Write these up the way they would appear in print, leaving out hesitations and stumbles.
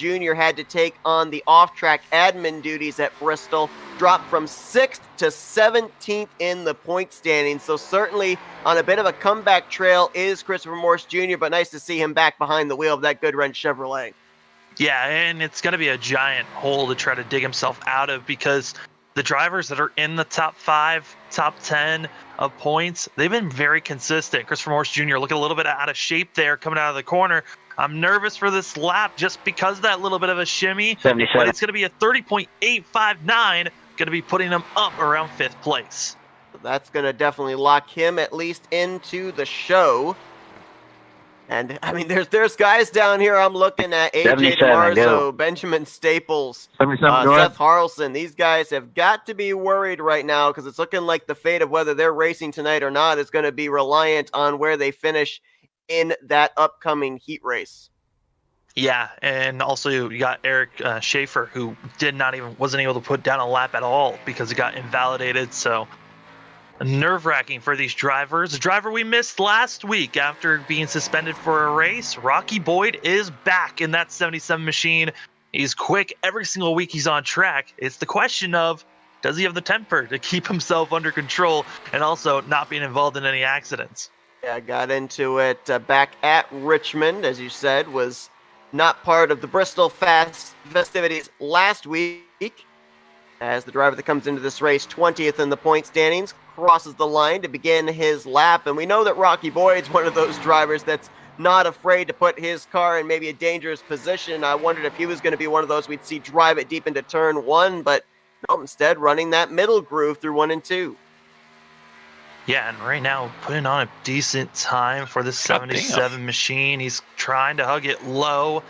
Jr. had to take on the off-track admin duties at Bristol, dropped from 6th to 17th in the point standings. So certainly on a bit of a comeback trail is Christopher Morse Jr., but nice to see him back behind the wheel of that Goodwrench Chevrolet. Yeah, and it's going to be a giant hole to try to dig himself out of, because the drivers that are in the top 5, top 10 of points, they've been very consistent. Christopher Morse Jr. looking a little bit out of shape there coming out of the corner. I'm nervous for this lap just because of that little bit of a shimmy, 77. but it's going to be a 30.859, going to be putting him up around 5th place. That's going to definitely lock him at least into the show. And, I mean, there's guys down here I'm looking at, AJ DeMarzo, Benjamin Staples, Seth Harlson. These guys have got to be worried right now, because it's looking like the fate of whether they're racing tonight or not is going to be reliant on where they finish in that upcoming heat race. Yeah, and also you got Eric Schaefer, who wasn't able to put down a lap at all because he got invalidated. So nerve-wracking for these drivers. The driver we missed last week after being suspended for a race, Rocky Boyd, is back in that 77 machine. He's quick every single week he's on track. It's the question of, does he have the temper to keep himself under control and also not being involved in any accidents? Yeah, got into it back at Richmond, as you said, was not part of the Bristol festivities last week, as the driver that comes into this race 20th in the point standings crosses the line to begin his lap. And we know that Rocky Boyd's one of those drivers that's not afraid to put his car in maybe a dangerous position. I wondered if he was going to be one of those we'd see drive it deep into turn 1, but no, instead running that middle groove through 1 and 2. Yeah, and right now putting on a decent time for the 77 machine. He's trying to hug it low,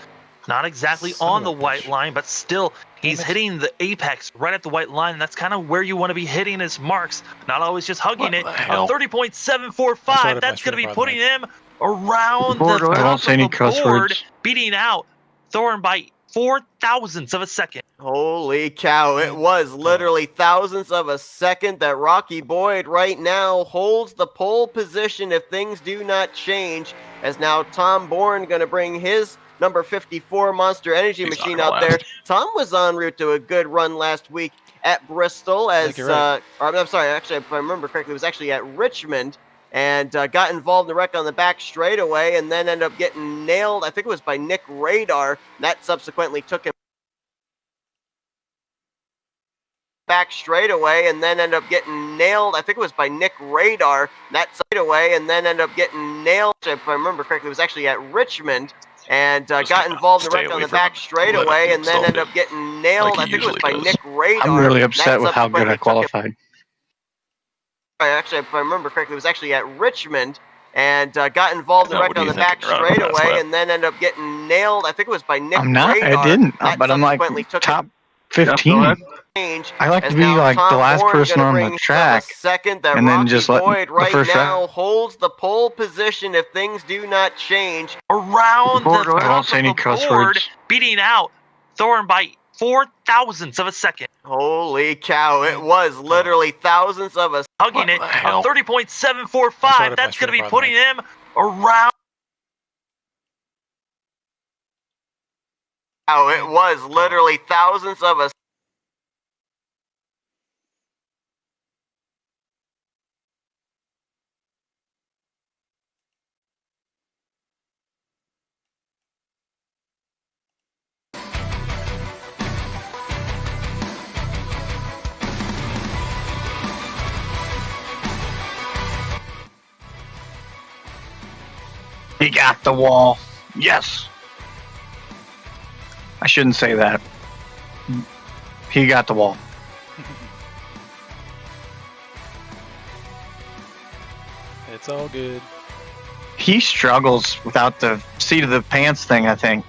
not exactly on the white line, but still he's hitting the apex right at the white line. And that's kind of where you want to be hitting his marks, not always just hugging it. A 30.745, that's going to be putting him around the top of the board, beating out Thorne by 4 thousandths of a second. Holy cow, it was literally thousandths of a second that Rocky Boyd right now holds the pole position if things do not change, as now Tom Bourne going to bring his number 54 Monster Energy machine out there. Tom was en route to a good run last week at Bristol, as I'm sorry, actually, if I remember correctly, it was actually at Richmond, and got involved in the wreck on the back straightaway, and then ended up getting nailed, I think it was by Nick Radar. That subsequently took him back straightaway, and then ended up getting nailed, I think it was by Nick Radar. That straightaway, and then ended up getting nailed, if I remember correctly, it was actually at Richmond, and got involved in the wreck on the back straightaway, and then ended up getting nailed, I think it was by Nick Radar. I'm really upset with how good I qualified. Actually, if I remember correctly, it was actually at Richmond, and got involved in the wreck on the back straightaway, and then ended up getting nailed, I think it was by Nick Radar. I didn't, but I'm like top 15. I like to be like the last person on the track, and then just let the first now holds the pole position if things do not change. Around the top of the board, beating out Thorne by 4 thousandths of a second. Holy cow, it was literally thousandths of a hugging it. A 30.745, that's going to be putting him around. It was literally thousandths of a He got the wall. Yes. I shouldn't say that. He got the wall. It's all good. He struggles without the seat of the pants thing, I think.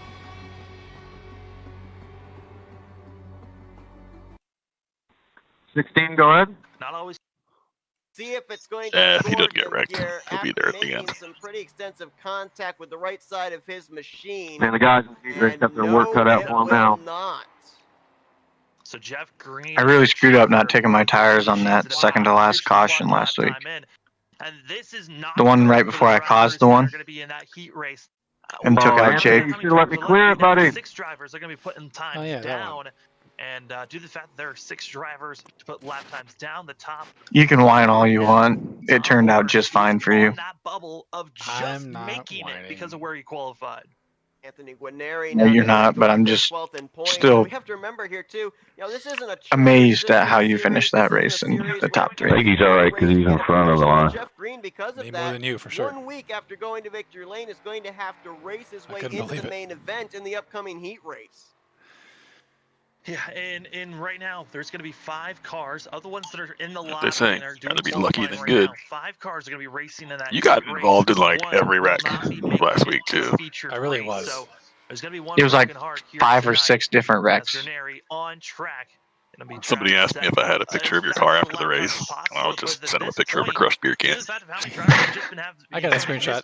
Go ahead. Not always. See if it's going to if he doesn't get wrecked, he'll be there at the end. Some pretty extensive contact with the right side of his machine. Man, the guys have their work cut out for him now. Not. So Jeff Green. I really screwed up not taking my tires on that second to last caution last week. And this is not the one right before I caused the one. Going to be in that heat race. and took out Jake. You should let me clear it, buddy. 6 drivers are going to be putting time down. And due to the fact that there are 6 drivers to put lap times down the top. You can whine all you want. It turned out just fine for you. That bubble of just making it because of where you qualified. Anthony Guarneri. No, you're not, but I'm just still we have to remember here too. This isn't a amazed at how you finished that race in the top 3. I think he's all right because he's in front of the line. Jeff Green, because of more that, than you, for sure. 1 week after going to victory lane, is going to have to race his way into the main event in the upcoming heat race. Yeah, and right now there's going to be 5 cars. Other ones that are in the lot. They're saying, going to be lucky than good. 5 cars are going to be racing in that. You got involved in like every wreck last week too. I really was. So there's going to be one. It was like 5 or 6 different wrecks. On track. Somebody asked me if I had a picture of your car after the race, and I would just send them a picture of a crushed beer can. I got a screenshot.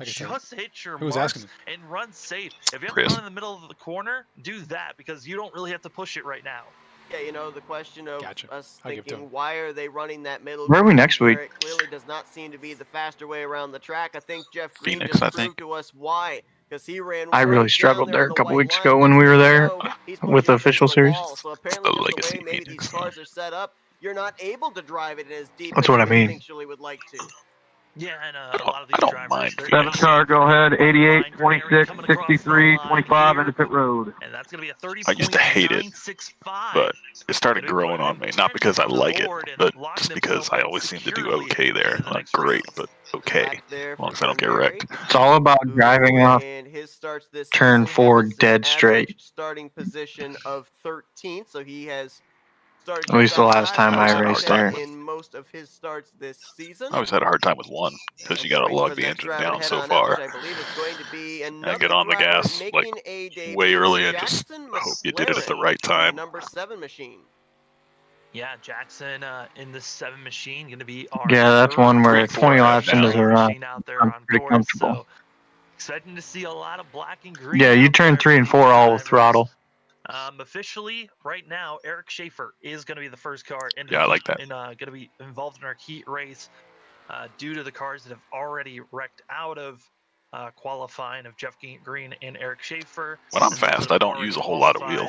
Just hit your Who was asking? And run safe. If you have Chris. to run in the middle of the corner, do that because you don't really have to push it right now. Yeah, the question of us I'll give it to thinking, him. why are they running that middle? Where are we next week? It clearly does not seem to be the faster way around the track. I think Jeff Green Phoenix, just I proved think. to us why. Because he ran. I really right struggled down there a on the couple white weeks line. ago when we were there He's with the pushing official against the series. wall. So apparently, The just Legacy the way maybe Phoenix, these cars are set up, you're not able to drive it as deep. That's as what you I mean. instinctually would like to. Yeah, and I a lot of these don't drivers. mind. they're 7 car, go ahead. 88, 26, 63, 25 into pit road. And that's going to be a 30. I used to hate it, but it started growing on me. Not because I like it, but just because I always seem to do okay there. Not great, but okay. As long as I don't get wrecked. It's all about driving off And his starts this turn season 4 has an dead average straight. starting position of 13th, so he has started At least the last time I outside raced there there. in most of his starts this season. I always had a hard time with 1 because you got to lug the engine down so far. I believe it's going to be And get on the gas like way early and just hope you did it at the right time. Number 7 machine. Yeah, Jackson in the 7 machine going to be our Yeah, that's third one where 3-4 20 laps into the machine run, out there I'm on pretty course, comfortable. so exciting to see a lot of black and green. Yeah, you out turn there 3 and for 4 these all with drivers. throttle. Officially, right now, Eric Schaefer is going to be the first car in. Yeah, I like that. And going to be involved in our heat race due to the cars that have already wrecked out of qualifying of Jeff Green and Eric Schaefer. When I'm fast, I don't use a whole lot of wheel.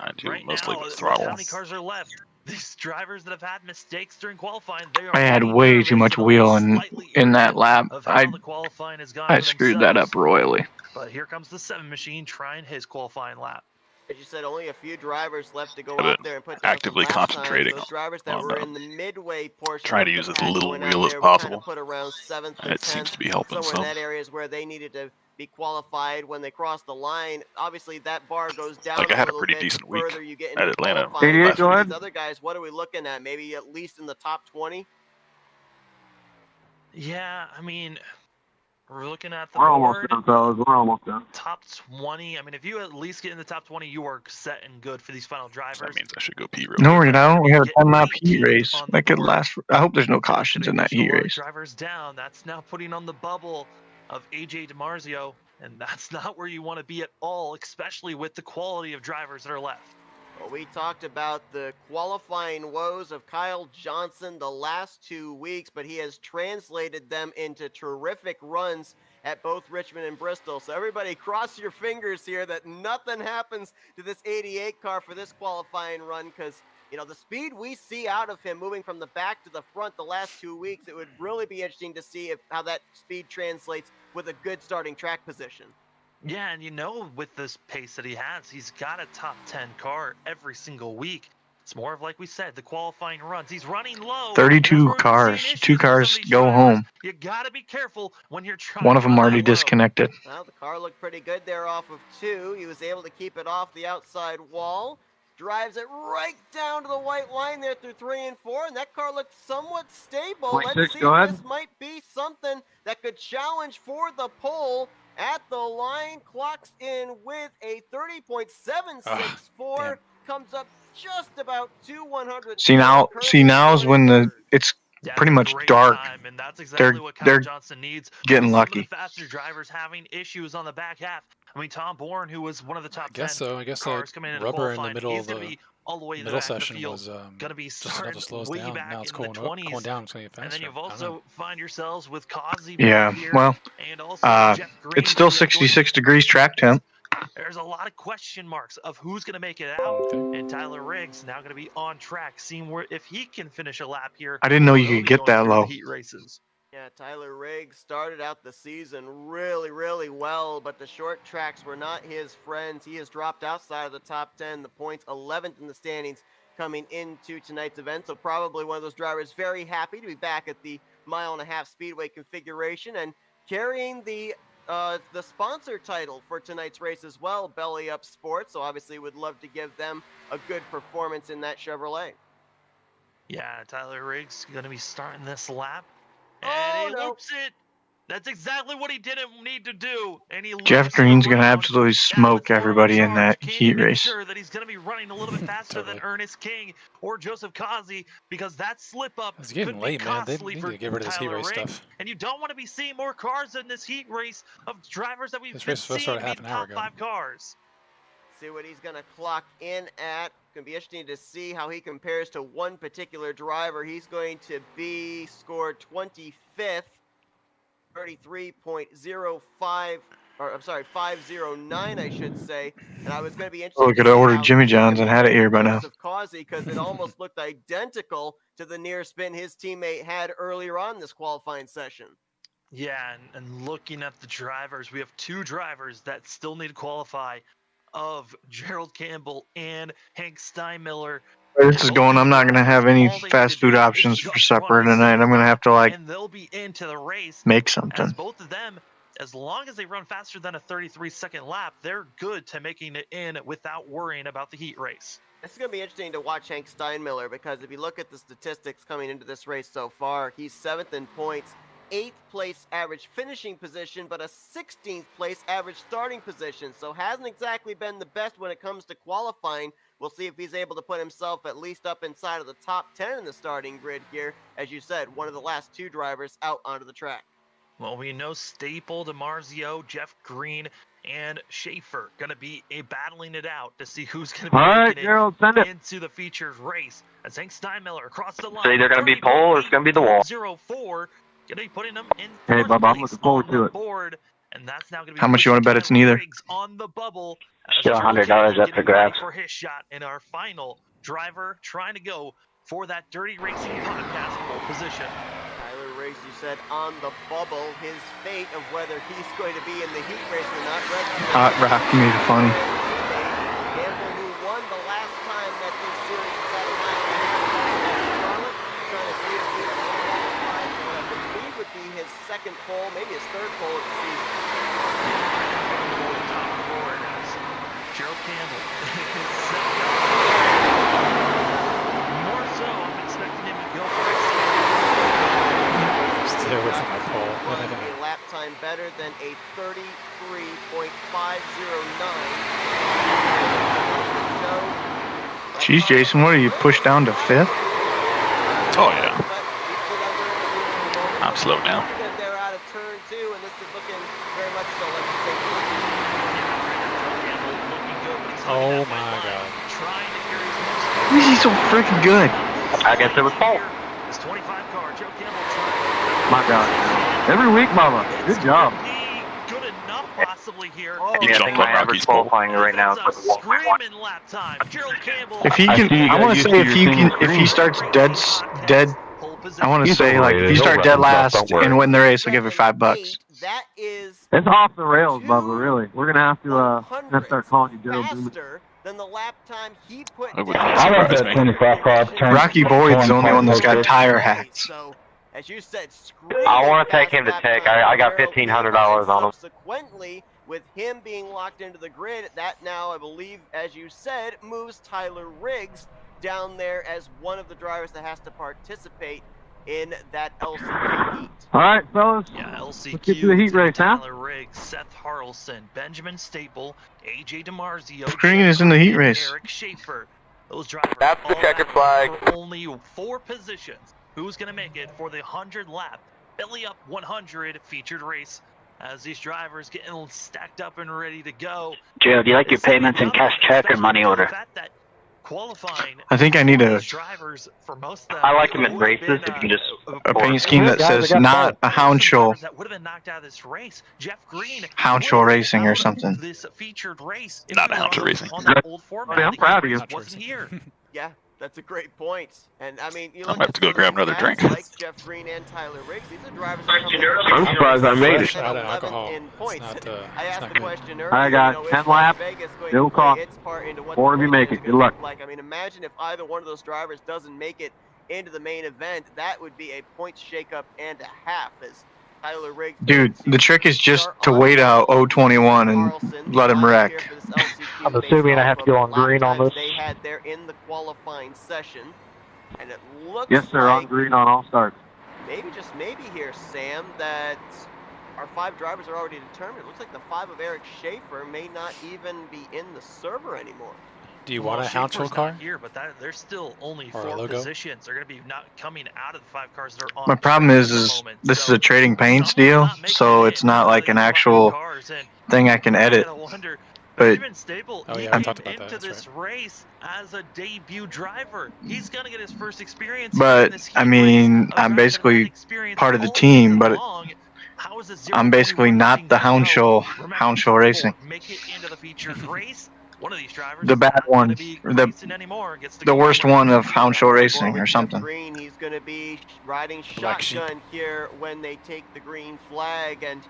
I do Right mostly now, with with throttle. how many cars are left? These drivers that have had mistakes during qualifying, they are I had already way nervous too much and wheel in slightly that lap. of how I the qualifying has gone I for screwed that themselves. up royally. But here comes the 7 machine trying his qualifying lap. As you said, only a few drivers left to go I've out been there and put down actively some lap times. concentrating Those drivers that on, were in the midway portion. trying to of use the as pack little going out wheel as there, were kind of possible. Put around 7th and It seems 10th, to be helping somewhere in some. that area is where they needed to be qualified when they crossed the line. Obviously, that bar goes down. Like, I had a little pretty bit decent the week further you get at into Atlanta. qualifying. 88, But go for ahead. These other guys, what are we looking at? Maybe at least in the top 20. Yeah, I mean, we're looking at the We're almost board. done, fellas. We're almost done. Top 20. I mean, if you at least get in the top 20, you are set and good for these final drivers. That means I should go pee real No, quick. we don't. We have a Get 10 lap 18th heat race. on the That could board. last. I hope there's no Gonna cautions be in that pushing a heat lot of race. drivers down. That's now putting on the bubble of AJ DiMarzio, and that's not where you want to be at all, especially with the quality of drivers that are left. Well, we talked about the qualifying woes of Kyle Johnson the last 2 weeks, but he has translated them into terrific runs at both Richmond and Bristol. So everybody cross your fingers here that nothing happens to this 88 car for this qualifying run, because the speed we see out of him moving from the back to the front the last 2 weeks, it would really be interesting to see how that speed translates with a good starting track position. Yeah, and with this pace that he has, he's got a top 10 car every single week. It's more of, like we said, the qualifying runs. He's running low. 32 That's where we're cars. seeing 2 issues with cars some of these go drivers. home. You got to be careful when you're trying One of to them run already that low. disconnected. Well, the car looked pretty good there off of 2. He was able to keep it off the outside wall. Drives it right down to the white line there through 3 and 4, and that car looked somewhat stable. 26, Let's see go if ahead. this might be something that could challenge for the pole. At the line, clocks in with a 30.764, comes up just about 200. See now is when it's Yeah, pretty much great dark. time, and that's exactly what Kyle they're Johnson needs. getting Some of the lucky. faster drivers having issues on the back half. I mean, Tom Bourne, who was one of the top 10 I guess cars coming into rubber in qualifying, the middle he's of going the to be all the way in the middle back of the session field. was Going to be just enough starting to slow us way down. back Now it's in going the 20s. going down. It's going to get faster. And then you've also find yourselves with Kazi Yeah, here, well, and also Jeff Green. it's still 66 degrees track temp. There's a lot of question marks of who's going to make it out, and Tyler Riggs now going to be on track, seeing if he can finish a lap here. I didn't know you could get that low. Heat races. Yeah, Tyler Riggs started out the season really, really well, but the short tracks were not his friends. He has dropped outside of the top 10, the points 11th in the standings coming into tonight's event. So probably one of those drivers very happy to be back at the 1.5 mile speedway configuration and carrying the sponsor title for tonight's race as well, Belly Up Sports. So obviously would love to give them a good performance in that Chevrolet. Yeah, Tyler Riggs going to be starting this lap. And he loops it. That's exactly what he didn't need to do. And Jeff Green's going to absolutely smoke everybody in that heat race. Sure that he's going to be running a little bit faster than Ernest King or Joseph Kazi, because that slip up it's getting could late, be man. costly They for need to get rid of this heat race Riggs. stuff. And you don't want to be seeing more cars in this heat race of drivers that we've This been race was seeing supposed to start be half an hour top ago. 5 cars. See what he's going to clock in at. Going to be interesting to see how he compares to one particular driver. He's going to be scored 25th, 33.05, or I'm sorry, 509, I should say. And I was going to be interested. Oh, we could have ordered Jimmy John's and had it here by now. Because it almost looked identical to the near spin his teammate had earlier on this qualifying session. Yeah, and looking at the drivers, we have 2 drivers that still need to qualify, of Gerald Campbell and Hank Steinmiller. This is going. I'm not going to have any fast food options for supper tonight. I'm going to have to and they'll be into the race. Make something. As both of them, as long as they run faster than a 33-second lap, they're good to making it in without worrying about the heat race. It's going to be interesting to watch Hank Steinmiller, because if you look at the statistics coming into this race so far, he's 7th in points, 8th place average finishing position, but a 16th place average starting position. So hasn't exactly been the best when it comes to qualifying. We'll see if he's able to put himself at least up inside of the top 10 in the starting grid here. As you said, one of the last 2 drivers out onto the track. Well, we know Staple, DiMarzio, Jeff Green, and Schaefer going to be battling it out to see who's going to be making it into the featured race. As Hank Steinmiller across the line. It's either going to be pole or it's going to be the wall. 04. Going to be putting them in hey, Bubba, I'm looking forward to it. Board, and that's now going to be how much you want to bet it's neither? On the bubble. Still $100 up for grabs. For his shot, and our final driver trying to go for that Dirty Racing podcast pole position. Tyler Riggs, you said on the bubble. His fate of whether he's going to be in the heat race or not. Hot rock made it funny. Campbell, who won the last time that this series was at a Charlotte, trying to see if he can qualify for what I believe would be his 2nd pole, maybe his 3rd pole of the season. Gerald Campbell. More so, I'm expecting him to go for it. Stay away from my pole. A lap time better than a 33.509. Jeez, Jason, what are you pushed down to 5th? Oh yeah. I'm slow now. They're out of turn 2, and this is looking very much so like a safety. Oh my god. Why is he so freaking good? I guess it was pole. My God. Every week, Mama. Good job. Good enough possibly here. You jumped on Rocky's pole. Right now. If he can, I want to say if he starts dead, I want to say like if you start dead last and win the race, I'll give it $5. That is. It's off the rails, Bubba. Really. We're gonna have to start calling you Gerald. Faster than the lap time he put down. Rocky Boyd's the only one that's got tire hats. So, as you said, I want to take him to take. I got $1,500 on him. Subsequently, with him being locked into the grid, that now, I believe, as you said, moves Tyler Riggs down there as one of the drivers that has to participate in that LCQ heat. All right, fellas. Yeah, LCQ. Let's get to the heat race, huh? Tyler Riggs, Seth Harrelson, Benjamin Staple, AJ DiMarzio, Green is in the heat race. Eric Schaefer. Those drivers. That's the checkered flag. Only 4 positions. Who's going to make it for the 100-lap Belly Up 100 featured race as these drivers getting stacked up and ready to go. Joe, do you like your payments in cash check or money order? I think I need a I like them in races if you can just paint scheme that says not a Hound Show. Hound Show Racing or something. Not a Hound Show Racing. I'm proud of you. Yeah, that's a great point. And I mean, you I'm gonna have to go grab another drink. Like Jeff Green and Tyler Riggs, these are drivers. I'm surprised I made it. Out of alcohol. In points. I asked the question earlier. I got 10 laps. Still cost. 4 of you make it. Good luck. Like, I mean, imagine if either one of those drivers doesn't make it into the main event. That would be a points shakeup and a half. As Tyler Riggs. Dude, the trick is just to wait out 021 and let him wreck. I'm assuming I have to go on green on this. They had there in the qualifying session, and it looks Yes, sir, on green on all starts. Maybe, just maybe here, Sam, that our 5 drivers are already determined. It looks like the 5 of Eric Schaefer may not even be in the server anymore. Do you want a Hound Show car? Here, but there's still only 4 positions. They're going to be not coming out of the 5 cars that are on. My problem is this is a trading paints deal, so it's not like an actual thing I can edit. But oh yeah, I talked about that. Into this race as a debut driver, he's gonna get his first experience. But I mean, I'm basically part of the team, but I'm basically not the Hound Show Racing. Make it into the featured race. One of these drivers, the bad one, the worst one of Hound Show Racing or something. Green, he's going to be riding shotgun here when they take the green flag. And,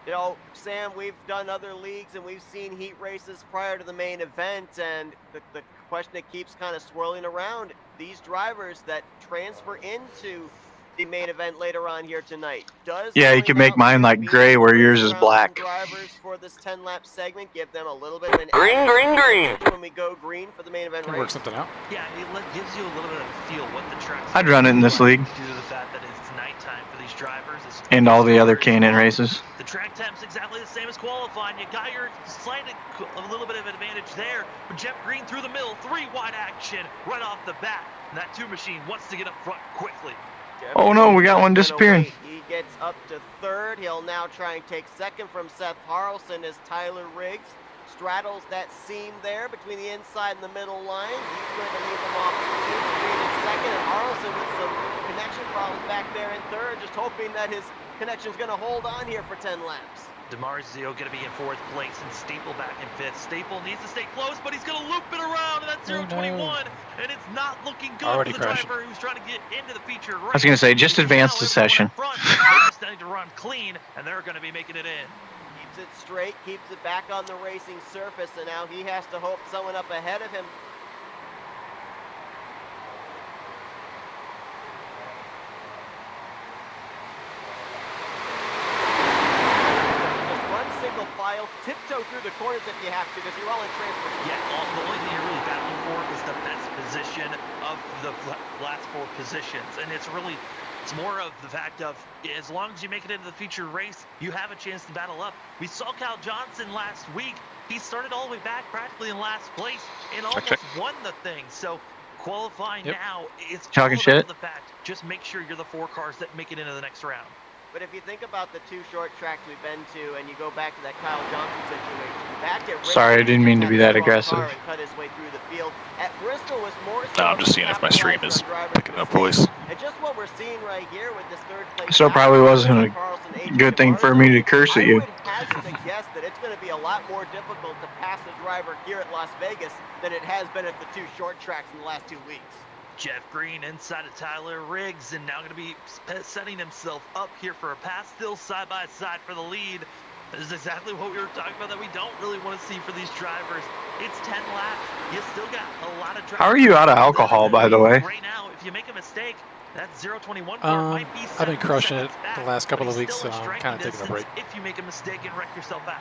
you know, Sam, we've done other leagues and we've seen heat races prior to the main event. And the question that keeps kind of swirling around, these drivers that transfer into the main event later on here tonight. Yeah, you can make mine like gray where yours is black. Drivers for this 10-lap segment, give them a little bit of an green when we go green for the main event race. Work something out. Yeah, it gives you a little bit of a feel what the track's I'd run it in this league. due to the fact that it's nighttime for these drivers. And all the other K&N races. The track time's exactly the same as qualifying. You got your slight a little bit of advantage there. But Jeff Green through the middle, 3 wide action right off the bat. And that 2 machine wants to get up front quickly. Oh no, we got one disappearing. He gets up to 3rd. He'll now try and take 2nd from Seth Harrelson as Tyler Riggs straddles that seam there between the inside and the middle line. He's going to leave him off 2, Green in 2nd, and Harrelson with some connection problems back there in 3rd, just hoping that his connection's going to hold on here for 10 laps. DiMarzio going to be in 4th place and Staple back in 5th. Staple needs to stay close, but he's going to loop it around, and that's 021, and it's not looking good for the driver who's trying to get into the feature race. I was going to say, just advance the session. They're just need to run clean, and they're going to be making it in. Keeps it straight, keeps it back on the racing surface, and now he has to hope someone up ahead of him. File, tiptoe through the corners if you have to, because you're all in transfer. Yeah, the only thing you're really battling for is the best position of the last 4 positions, and it's more of the fact of as long as you make it into the featured race, you have a chance to battle up. We saw Kyle Johnson last week. He started all the way back practically in last place and almost won the thing. So qualifying now, it's talking shit. The fact, just make sure you're the 4 cars that make it into the next round. But if you think about the 2 short tracks we've been to, and you go back to that Kyle Johnson situation, back at sorry, I didn't mean to be that aggressive. Cut his way through the field. At Bristol was more. No, I'm just seeing if my stream is picking up voice. And just what we're seeing right here with this 3rd place. So it probably wasn't a good thing for me to curse at you. I would hazard to guess that it's going to be a lot more difficult to pass a driver here at Las Vegas than it has been at the 2 short tracks in the last 2 weeks. Jeff Green inside of Tyler Riggs, and now going to be setting himself up here for a pass, still side by side for the lead. This is exactly what we were talking about that we don't really want to see for these drivers. It's 10 laps. You still got a lot of drivers. How are you out of alcohol, by the way? Right now, if you make a mistake, that 021 car might be I've been crushing it the last couple of weeks, so I'm kind of taking a break. If you make a mistake and wreck yourself out.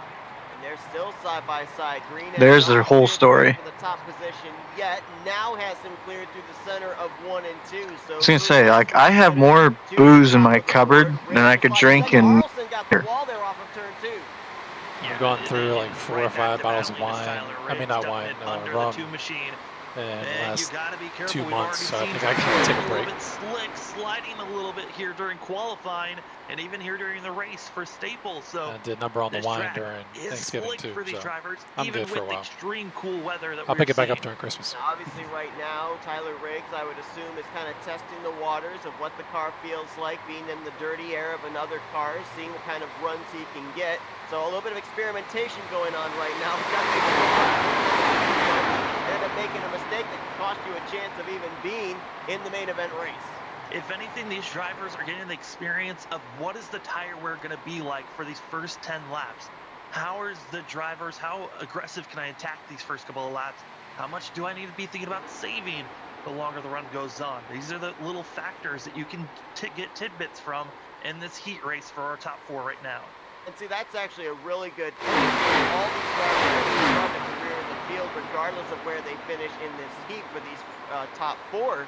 They're still side by side. Green. There's their whole story. For the top position, yet now has him cleared through the center of 1 and 2. So I was gonna say, like, I have more booze in my cupboard than I could drink in here. I've gone through like 4 or 5 bottles of wine. I mean, not wine, rum. in the last you gotta be careful. 2 We've months, so I already think I can take a seen break. little bit slick, sliding a little bit here during qualifying, and even here during the race for Staples. So I did number on the this line track during is Thanksgiving slick too, for these so drivers, I'm even good for a with while. extreme cool weather that I'll we're pick it back up seeing. during Christmas. Now, obviously, right now, Tyler Riggs, I would assume, is kind of testing the waters of what the car feels like being in the dirty air of another car, seeing what kind of runs he can get. So a little bit of experimentation going on right now. End up making a mistake that could cost you a chance of even being in the main event race. If anything, these drivers are getting the experience of what is the tire wear going to be like for these first 10 laps. How aggressive can I attack these first couple of laps? How much do I need to be thinking about saving the longer the run goes on? These are the little factors that you can get tidbits from in this heat race for our top 4 right now. And see, that's actually a really good point. All these drivers run a career in the field regardless of where they finish in this heat for these top 4.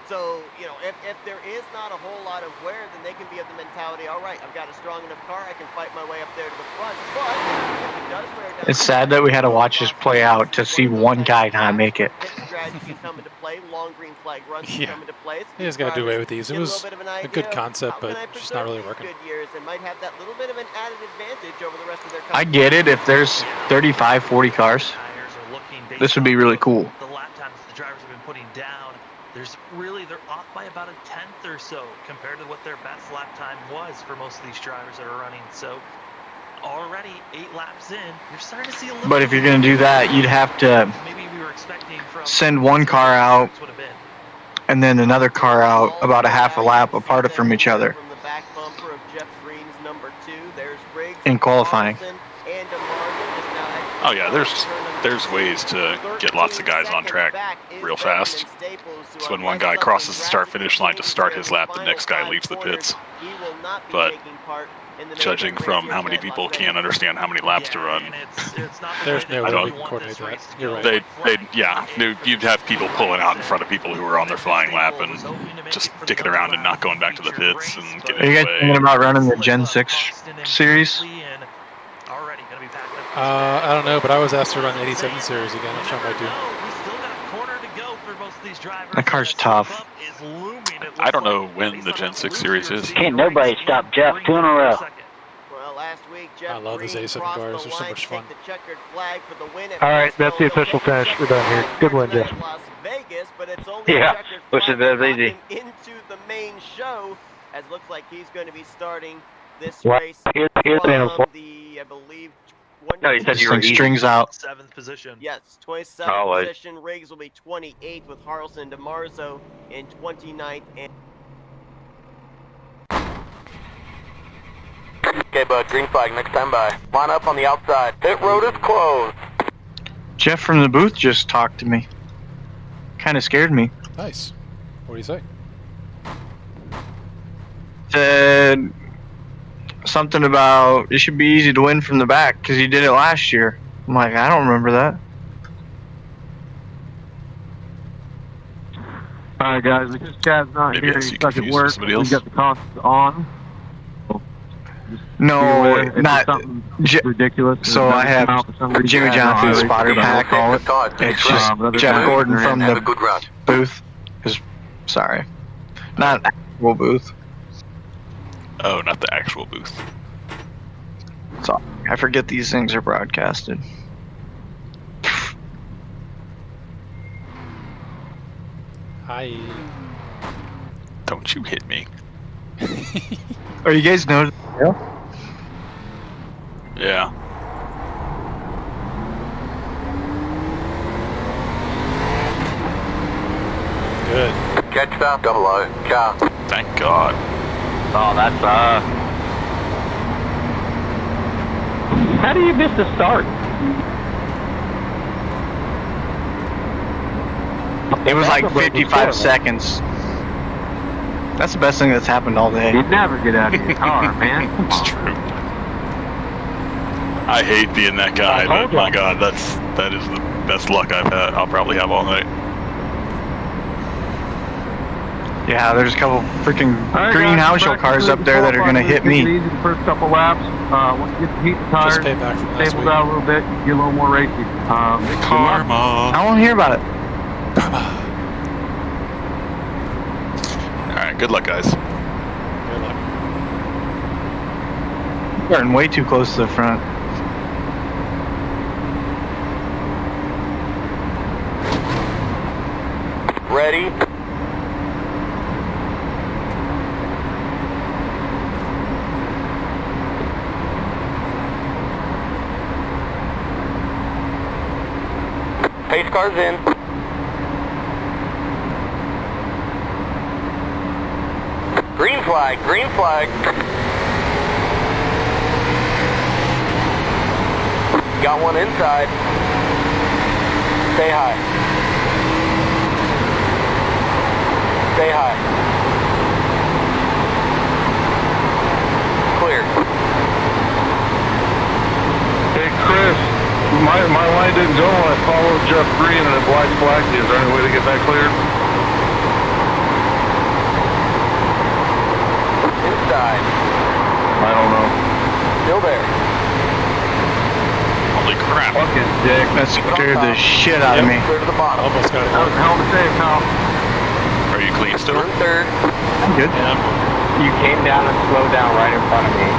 So, you know, if there is not a whole lot of wear, then they can be of the mentality, all right, I've got a strong enough car, I can fight my way up there to the front. But if it does wear down, it's sad that we had to watch this play out to see one guy not make it. Pit strategy come into play, long green flag runs come into place. He just got to do away with these. It was a good concept, but just not really working. Good years and might have that little bit of an added advantage over the rest of their I get it if there's 35, 40 cars. This would be really cool. The lap times the drivers have been putting down, they're off by about a 10th or so compared to what their best lap time was for most of these drivers that are running. So already 8 laps in, you're starting to see a little. But if you're going to do that, you'd have to maybe we were expecting from send one car out and then another car out about a half a lap apart from each other from the back bumper of Jeff Green's number 2. There's Riggs in qualifying. Oh yeah, there's ways to get lots of guys on track real fast. So when one guy crosses the start-finish line to start his lap, the next guy leaves the pits. But judging from how many people can't understand how many laps to run, there's no way we can coordinate that. You're right. you'd have people pulling out in front of people who are on their flying lap and just sticking around and not going back to the pits and getting Are you guys thinking about running the Gen 6 series? I don't know, but I was asked to run the 87 series again. I'm sure I might do. That car's tough. I don't know when the Gen 6 series is. Can't nobody stop Jeff 2 in a row. Well, last week, Jeff I love those Green 87 crossed cars. the They're so line much to fun. take the checkered flag for the win at All right, that's the official finish. We're done here. Good win, Jeff. Las Vegas, but it's only Yeah, checkered which flag is very that got easy. him into the main show, as looks like he's going to be starting this What? race Here's from the, I believe, No, he said you were Thing easy. strings out. 7th position. Yes, 27th Oh, wait. position. Riggs will be 28th with Harrelson DeMarzo in 29th. And okay, bud, green flag, next time by. Line up on the outside. Pit road is closed. Jeff from the booth just talked to me. Kind of scared me. Nice. What do you say? Said something about it should be easy to win from the back because he did it last year. I'm like, I don't remember that. All right, guys, because Chad's not Maybe here, I he's see stuck at confused work. with somebody We else. got the costs on. No, If it's not. something J- ridiculous. so I have Jimmy Johnson's spotter pack. It's just Jeff Gordon from Have a the good run. booth. Sorry, not actual booth. Oh, not the actual booth. So I forget these things are broadcasted. Hi. Don't you hit me. Are you guys know? Yeah. Good. Catch stop, double O. Car. Thank God. Oh, that's, How do you miss the start? It was like 55 seconds. That's the best thing that's happened all day. You'd never get out of your car, man. It's true. I hate being that guy, but my God, that is the best luck I'll probably have all night. Yeah, there's a couple freaking All right, green guys, house show back cars to up there that are gonna hit Take it me. easy the first couple laps. Once you get the heat and tires, Just pay back from last stabilize week. out a little bit, you get a little more racy. Good luck. Karma. I won't hear about it. Alright, good luck, guys. Good luck. Starting way too close to the front. Ready? Pace cars in. Green flag, green flag. Got one inside. Stay high. Stay high. Clear. Hey, Chris, my line didn't go. I followed Jeff Green and a black flag. Is there any way to get that cleared? Inside. I don't know. Still there. Holy crap. Fucking dick. That scared the shit out of me. Clear to the bottom. Almost got it. That was hell of a save, pal. Are you clean still? Turn third. I'm good. Yeah. You came down and slowed down right in front of me.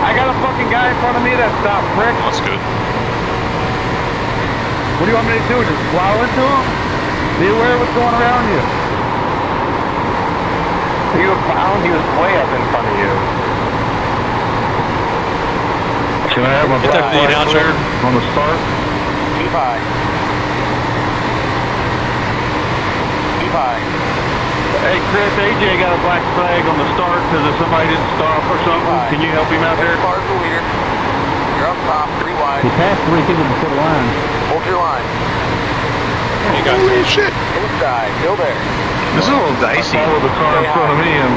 I got a fucking guy in front of me that stopped, prick. That's good. What do you want me to do? Just plow into him? Be aware of what's going around you. You found he was way up in front of you. Can I have my Get that black lead flag out, cleared on the start? Keep high. Keep high. Hey, Chris, AJ got a black flag on the start because if somebody didn't stop or something. Can you help him out there? Car's the leader. You're up top, 3 wide. passed 3 people before the line. Hold your line. You got Holy shit. Inside. Still there. This is a little dicey. Follow the car in front of me and...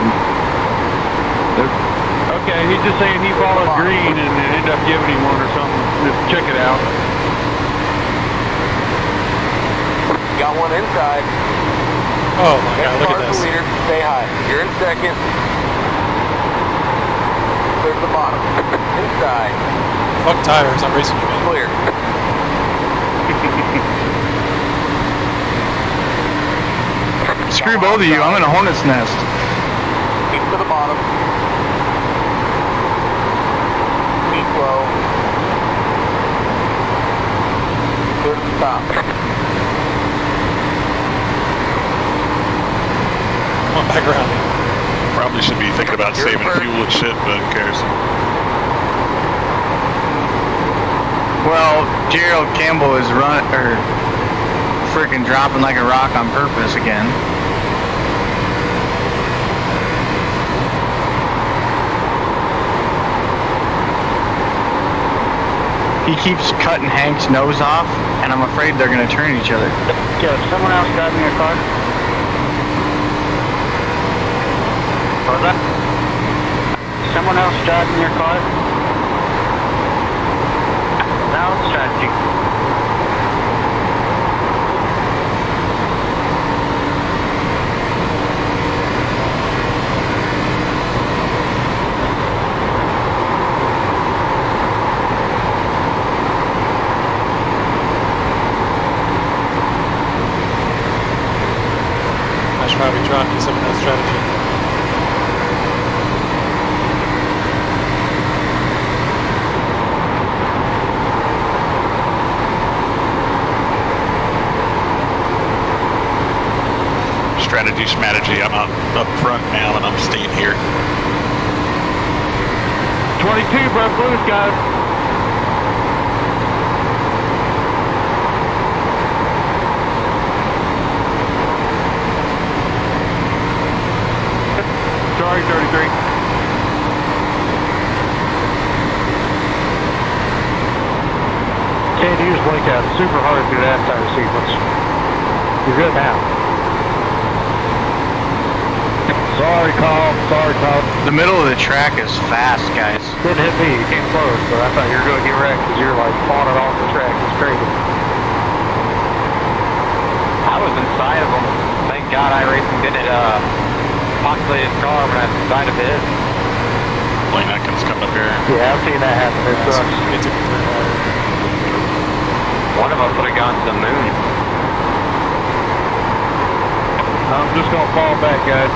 Okay, he's just saying he followed green and it ended up giving him one or something. Just check it out. Got one inside. Oh my god, look at Car's this. the leader. Stay high. You're in second. Clear to the bottom. Inside. Fuck tires, I'm racing you, man. Clear. Screw both of you. I'm in a hornet's nest. Keep to the bottom. Keep low. Clear to the top. Come on, back around me. Probably should be thinking about You're saving first. fuel and shit, but who cares? Well, Gerald Campbell is freaking dropping like a rock on purpose again. He keeps cutting Hank's nose off, and I'm afraid they're going to turn each other. Yeah, someone else driving your car? What was that? Someone else driving your car? Now it's strategy. I should probably drop you some of that strategy. Strategy, I'm out up front now and I'm staying here. 22, bro, blues, guys. Sorry, 33. Can't use blink out super hard through that tire sequence. You're good now. Sorry, Carl. Sorry, Carl. The middle of the track is fast, guys. Didn't hit me. You came close, but I thought you were going to get wrecked because you're like falling off the track. It's crazy. I was inside of him. Thank God I racing did it, populated car when I was inside of his. Blaine Atkins coming up here. Yeah, I've seen that happen. It sucks. It took me 3 hours. One of us would have gone to the moon. I'm just gonna fall back, guys.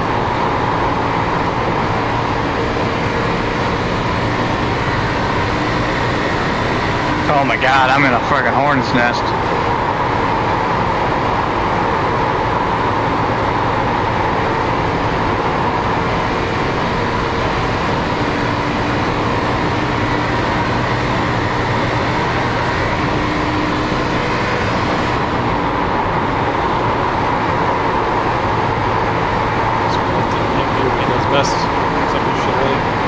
Oh my god, I'm in a fucking hornet's nest. Best. Something should really.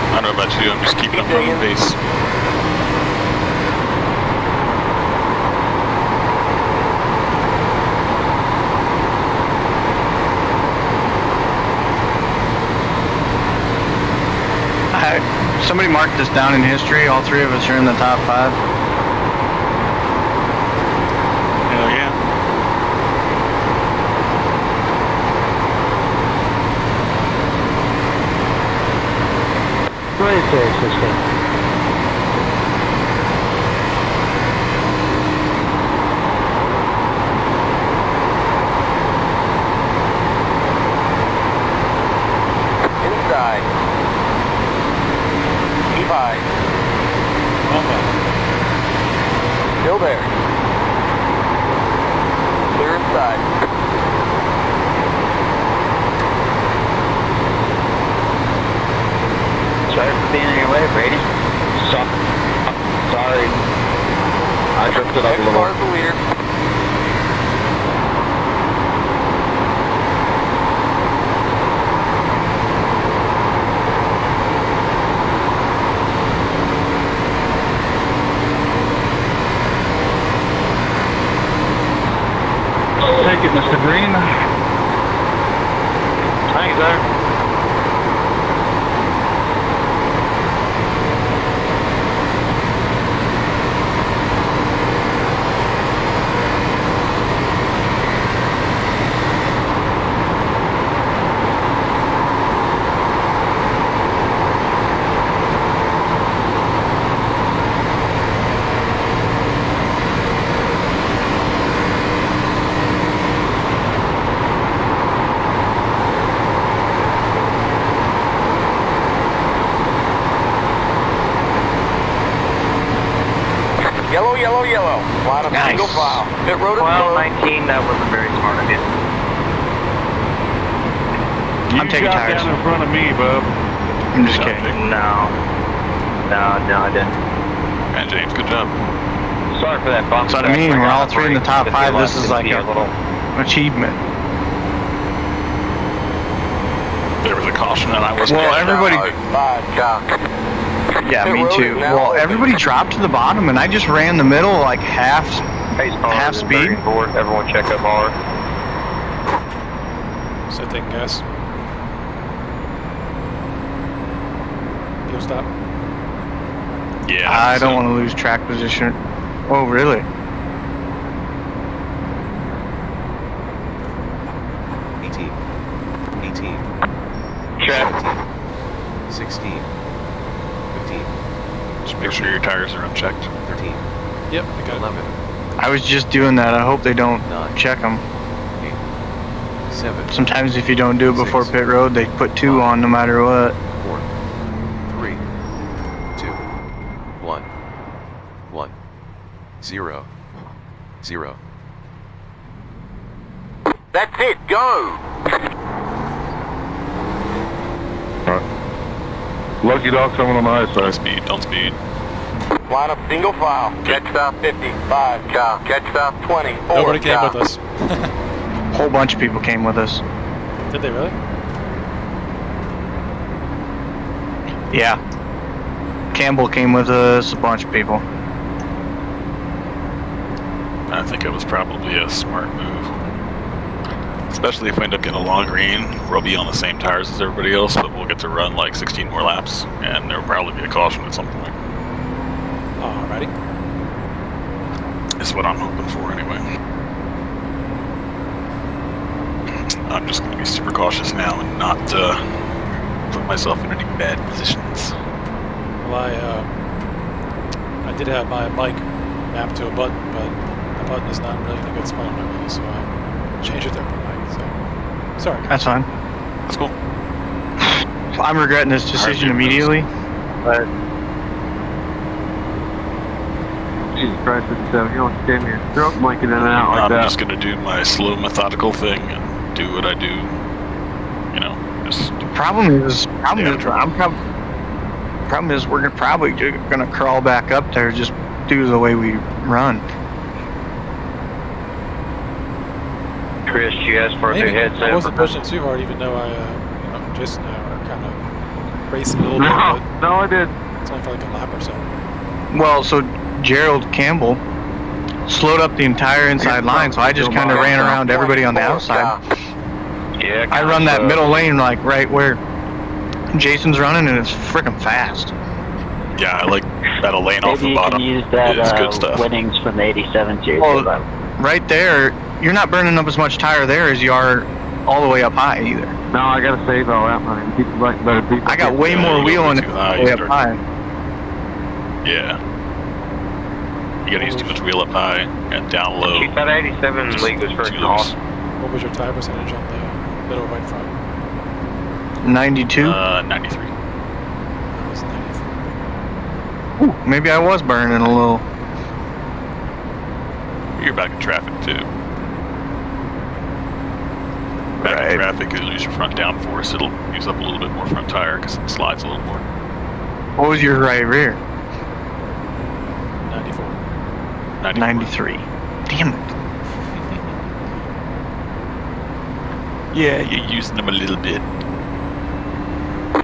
I don't know about you, I'm just keeping up my own pace. Somebody marked this down in history. All three of us are in the top 5. Hell yeah. Great day, system. Inside. Keep high. Still there. Clear inside. Sorry for being in your way, Brady. Sorry. I drifted up a little. Car's the leader. Take it, Mr. Green. Thanks, sir. Yellow, yellow, yellow. Line up single file. Pit road is Well, closed. 19, that wasn't very smart of you. I'm taking shot tires. down in front of me, bub. I'm just kidding. No, I didn't. And James, good job. Sorry for that bump. That's what I mean. We're all three in the top 5. This is like a little. achievement. There was a caution and I wasn't. Well, everybody. Five, John. Yeah, Pit me road too. is now Well, open. everybody dropped to the bottom, and I just ran the middle like half speed. Everyone check up hard. So taking gas. Fuel stop. Yeah. I don't want to lose track position. Oh, really? Check. 16, 15, Just make sure your tires are unchecked. 13, Yep, I got it. 11, I was just doing that. I hope they don't 9, check them. 8, 7, Sometimes if you don't do it before 6, pit road, they put 2 on no matter what. 4, 3, 2, 1, 1, 0, 0. That's it, go! Lucky dog coming on the high Don't side. speed, don't speed. Line up single file. Catch stop 55, John. Catch stop 20. Nobody came with us. Whole bunch of people came with us. Did they really? Yeah. Campbell came with us, a bunch of people. I think it was probably a smart move. Especially if we end up getting a long green, we'll be on the same tires as everybody else, but we'll get to run like 16 more laps, and there'll probably be a caution at some point. Alrighty. Is what I'm hoping for anyway. I'm just going to be super cautious now and not put myself in any bad positions. Well, I did have my mic mapped to a button, but the button is not really in a good spot on my wheel, so I changed it to open mic. So sorry. That's fine. That's cool. I'm regretting this decision immediately, but Jesus Christ, 57. You don't stand here. Throat blanket in and out like that. I'm just going to do my slow, methodical thing and do what I do. You know, just. the problem is we're probably gonna crawl back up there just due to the way we run. Chris, you asked for a new headset. I wasn't pushing too hard, even though Jason and I were kind of racing a little bit. No, I did. It's only for like a lap or so. Well, so Gerald Campbell slowed up the entire inside line, so I just kind of ran around everybody on the outside. Yeah, I run that middle lane like right where Jason's running, and it's freaking fast. Yeah, I like that lane off the bottom. Maybe you can use that It's good stuff. winnings from the 87 series. Well, right there, you're not burning up as much tire there as you are all the way up high either. No, I gotta save all that money. People like better people. I got way more wheel in it all the way up high. Yeah. You gotta use too much wheel up high and down low. Keep that 87 league was for exhaust. What was your tire percentage on the middle right front? 92? 93. That was 94. Ooh, maybe I was burning a little. You're back in traffic too. Back in traffic, you'll use your front downforce. It'll use up a little bit more front tire because it slides a little more. What was your right rear? 94. 93. Damn it. Yeah, you're using them a little bit.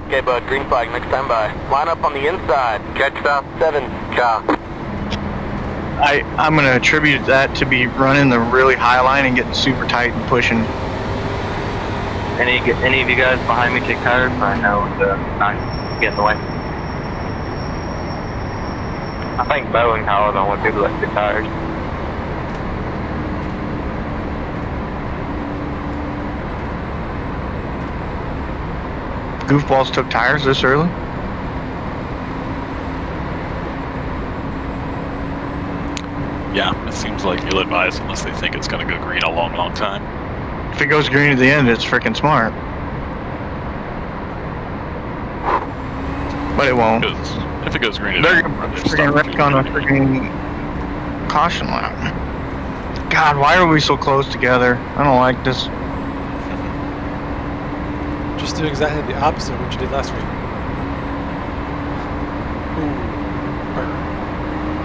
Okay, bud, green flag, next time by. Line up on the inside. Catch stop 7, cha. I'm gonna attribute that to be running the really high line and getting super tight and pushing. Any of you guys behind me kick tires? I know not get in the way. I think Bo and Kyle are the only people that kick tires. Goofballs took tires this early? Yeah, it seems like you'll advise unless they think it's gonna go green a long, long time. If it goes green at the end, it's freaking smart. But it won't. If it goes green, They're freaking wrecked on a freaking caution lap. God, why are we so close together? I don't like this. Just do exactly the opposite of what you did last week. Ooh. Burn.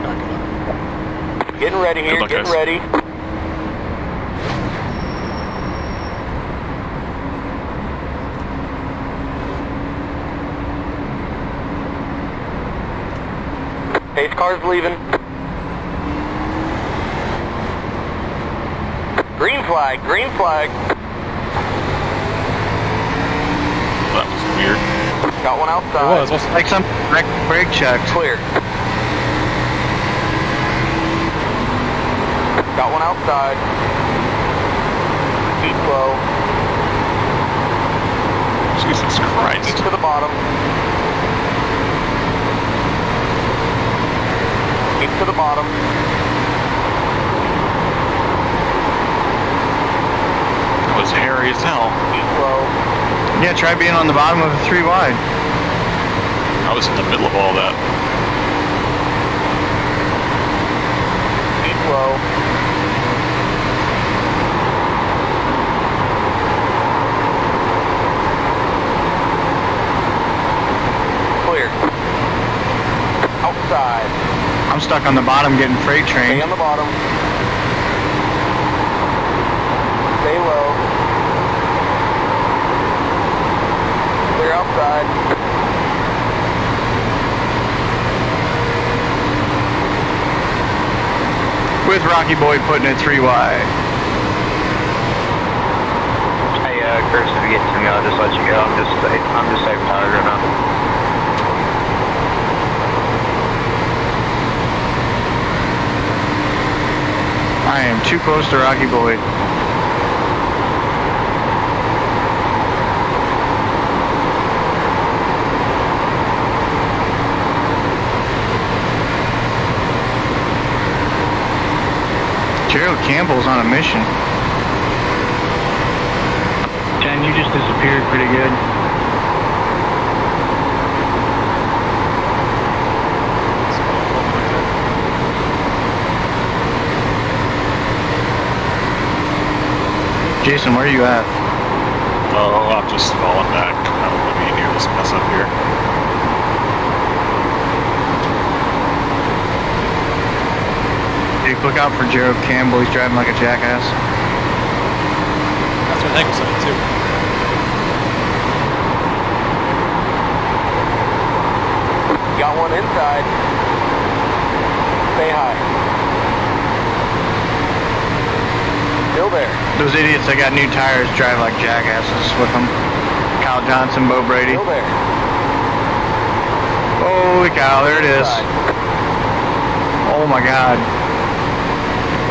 Not good luck. Getting ready here, getting ready. Pace car's leaving. Green flag, green flag. That was weird. Got one outside. It was like some brake check. Clear. Got one outside. Keep low. Jesus Christ. Keep to the bottom. Keep to the bottom. That was hairy as hell. Keep low. Yeah, try being on the bottom of a 3 wide. I was in the middle of all that. Keep low. Clear. Outside. I'm stuck on the bottom getting freight Stay trained. on the bottom. Stay low. Clear outside. With Rocky Boy putting it 3 wide. Chris, if you get to me, I'll just let you go. I'm just saving time right now. I am too close to Rocky Boyd. Gerald Campbell's on a mission. Jen, you just disappeared pretty good. Jason, where are you at? Oh, I'm just falling back. I don't want to be near this mess up here. Hey, look out for Gerald Campbell. He's driving like a jackass. That's what Hank was saying too. Got one inside. Say hi. Still there. Those idiots that got new tires drive like jackasses with them. Kyle Johnson, Bo Brady. Still there. Holy cow, there it is. Oh my God.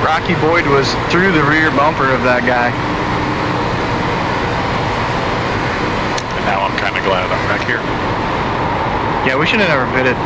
Rocky Boyd was through the rear bumper of that guy. And now I'm kind of glad I'm back here. Yeah, we should have never pitted.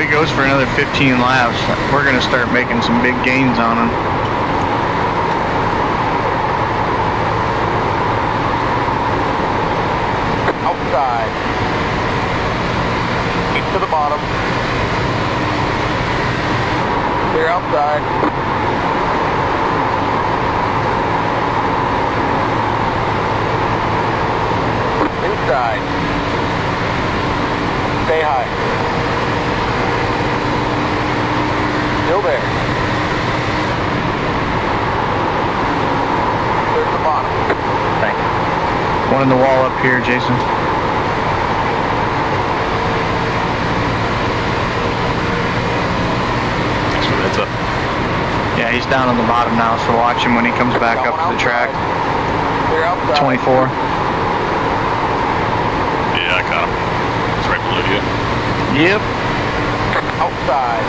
Goes for another 15 laps, we're going to start making some big gains on him. Outside. Keep to the bottom. Clear outside. Inside. Stay high. Still there. There's the bottom. Thanks. One in the wall up here, Jason. Thanks for the heads up. Yeah, he's down on the bottom now, so watch him when he comes back up to the track. 24. Yeah, I caught him. It's right below you. Yep. Outside.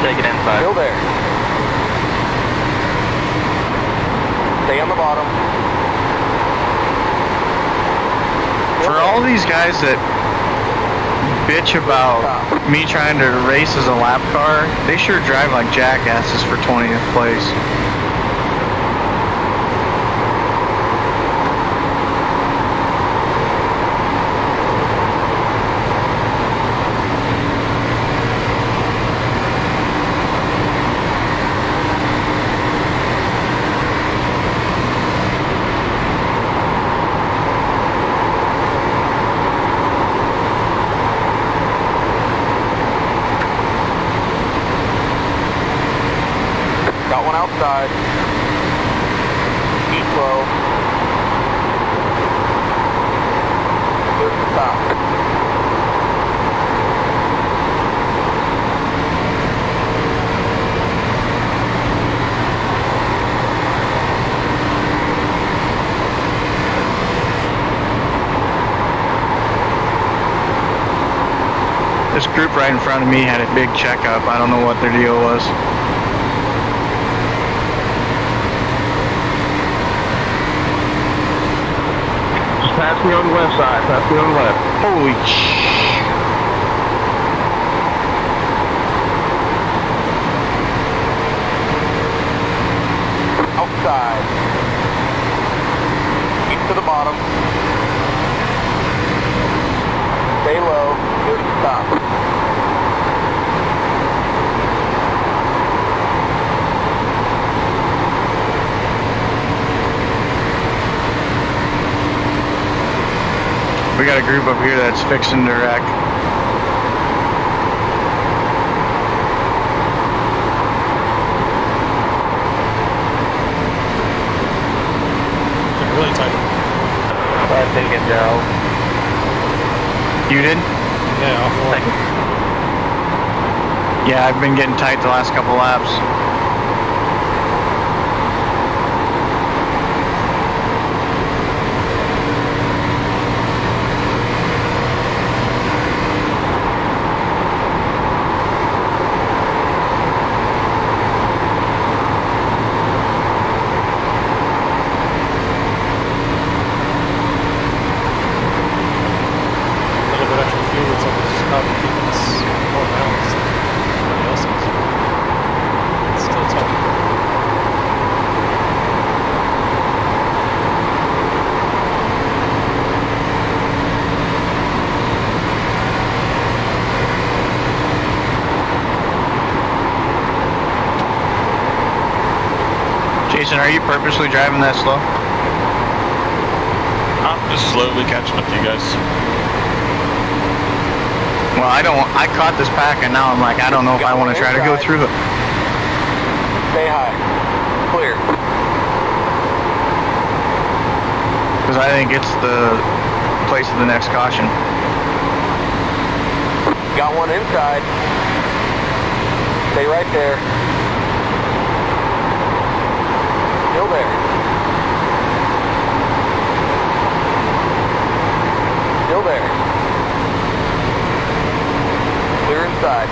Take it inside. Still there. Stay on the bottom. For all these guys that bitch about me trying to race as a lap car, they sure drive like jackasses for 20th place. Got one outside. Keep low. There's the top. This group right in front of me had a big checkup. I don't know what their deal was. Pass me on the left side. Pass me on the left. Holy sh! Outside. Keep to the bottom. Stay low. Here's the top. We got got a group up here that's fixing to wreck. They're really tight. I think it, Daryl. You did? Yeah, off the line. Yeah, I've been getting tight the last couple laps. A little bit extra fuel, it's almost probably keeping us more balanced than everybody else is. It's still tough. Jason, are you purposely driving that slow? I'm just slowly catching up to you guys. Well, I caught this pack and now I'm like, I don't know if I want to try to go through it. Stay high. Clear. Because I think it's the place of the next caution. Got one inside. Stay right there. Still there. Still there. Clear inside.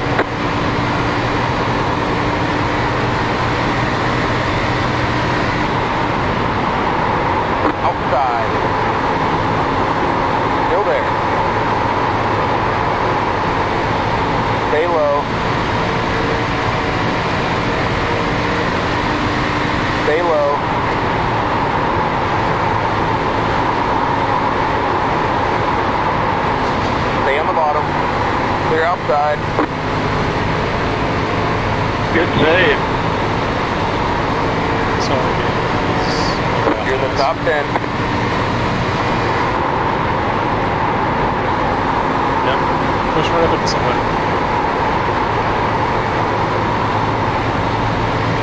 Outside. Still there. Stay low. Stay low. Stay on the bottom. Clear outside. Good save. So You're in the top 10. Yep. Push right up into somebody.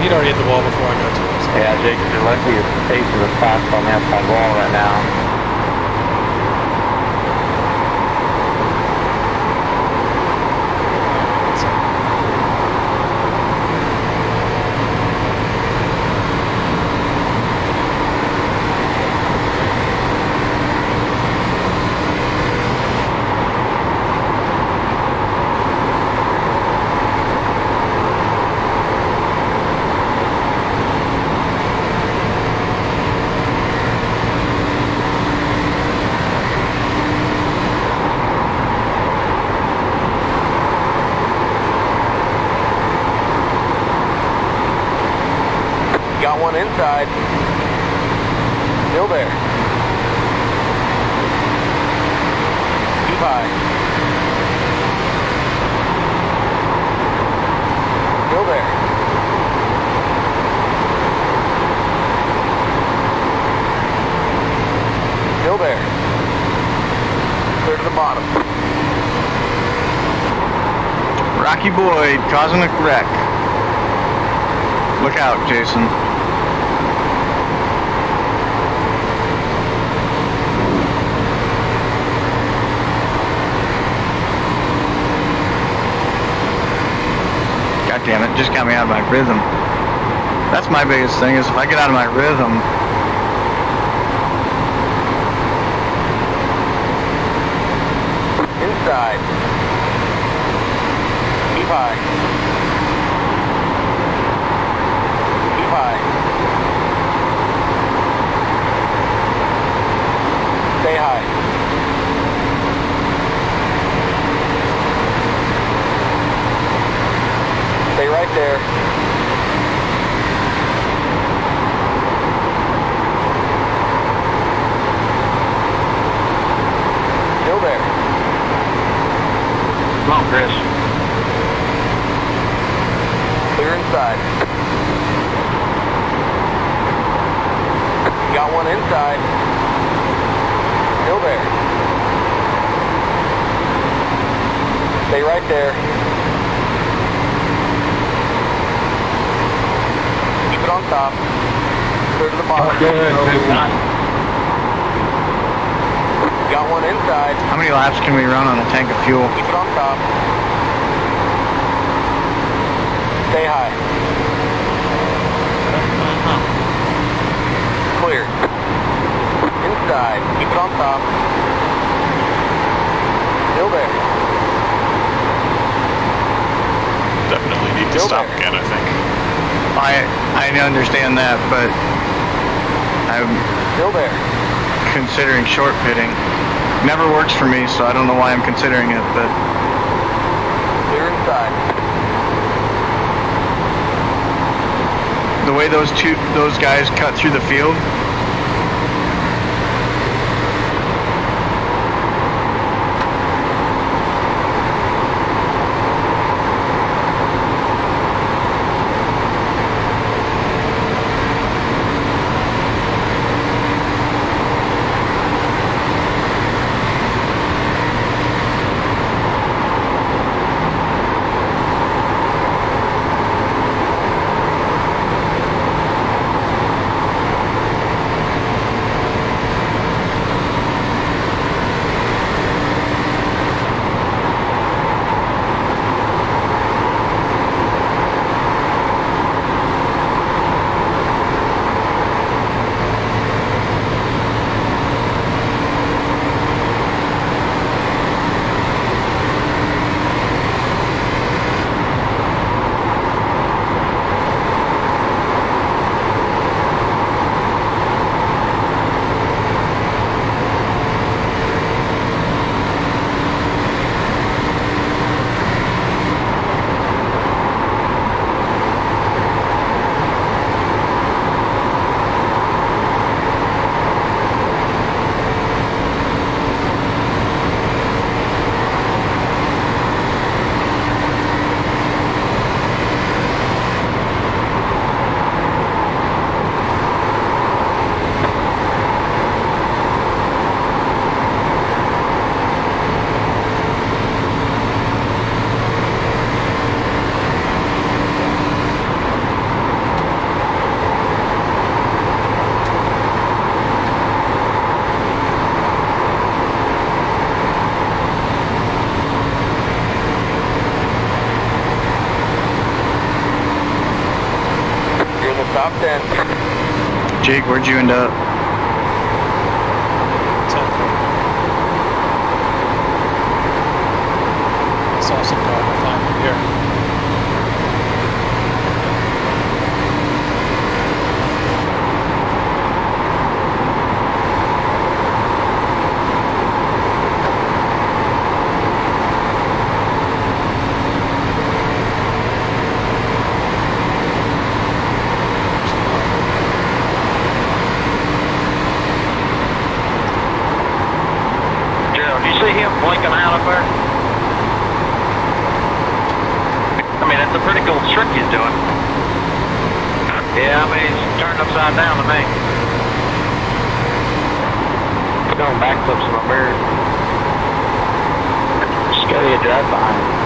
He'd already hit the wall before I got to him. So. Yeah, Jake, you're lucky your pace is fast on the outside wall right now. Got one inside. Still there. Keep high. Still there. Still there. Clear to the bottom. Rocky Boyd causing a wreck. Look out, Jason. God damn it, just got me out of my rhythm. That's my biggest thing, is if I get out of my rhythm, Inside. Keep high. Keep high. Stay high. Stay right there. Still there. Come on, Chris. Clear inside. Got one inside. Still there. Stay right there. Keep it on top. Clear to the bottom. Go ahead. Got one inside. How many laps can we run on a tank of fuel? Keep it on top. Stay high. Clear. Inside. Keep it on top. Still there. Definitely need to Still stop there. again, I think. I understand that, but I'm Still there. considering short pitting. Never works for me, so I don't know why I'm considering it, but Clear inside. the way those guys cut through the field, Top 10. Jake, where'd you end up? Saw some car flying from here. Blinking out up there. I mean, it's a pretty cool trick he's doing. Yeah, I mean, he's turned upside down to me. Going backflips in my mirror. Scary to drive behind.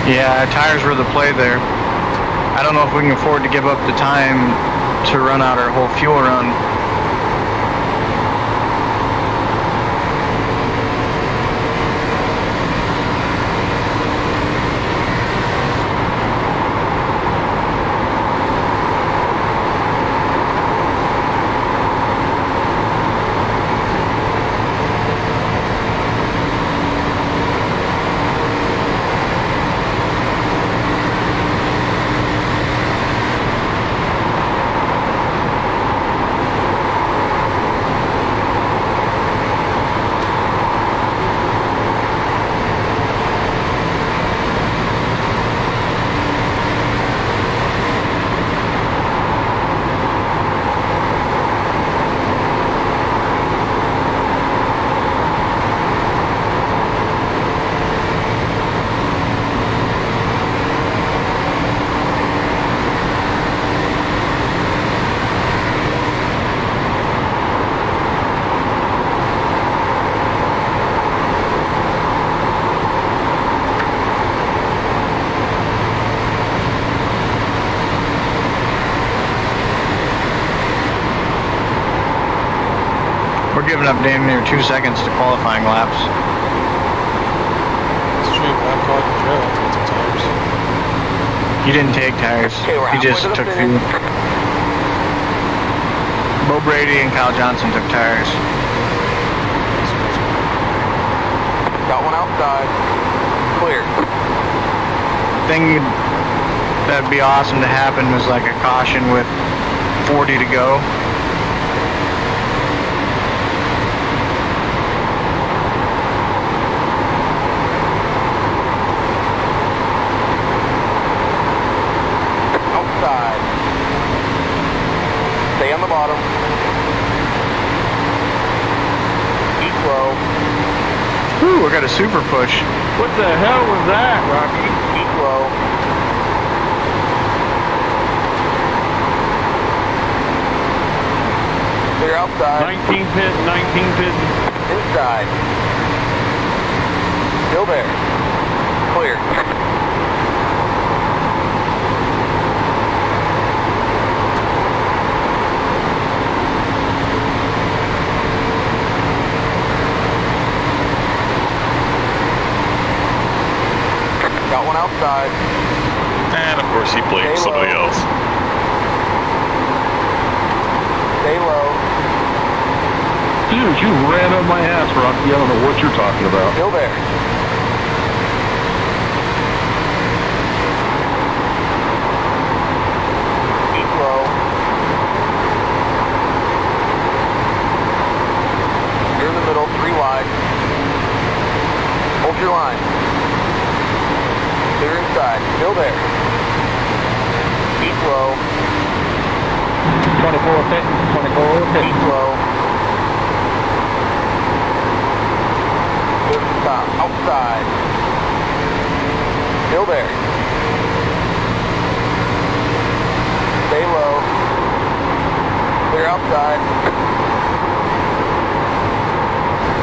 Yeah, tires were the play there. I don't know if we can afford to give up the time to run out our whole fuel run. giving up damn near 2 seconds to qualifying laps. It's true, but I'm caught in the trail. I took tires. He didn't take tires. Okay, we're He just halfway to the took finish. fuel. Bo Brady and Kyle Johnson took tires. Got one outside. Clear. Thing that'd be awesome to happen was like a caution with 40 to go. Outside. Stay on the bottom. Keep low. Whew, we got a super push. What the hell was that, Rocky? Keep low. Clear outside. 19 pit, 19 pit. Inside. Still there. Clear. Got one outside. And of course he blames Stay somebody low. else. Stay low. Dude, you ran up my ass, Rocky. I don't know what you're talking about. Still there. Keep low. You're in the middle, 3 wide. Hold your line. Clear inside. Still there. Keep low. 24 pit, 24 pit. Keep low. Clear from top. Outside. Still there. Stay low. Clear outside.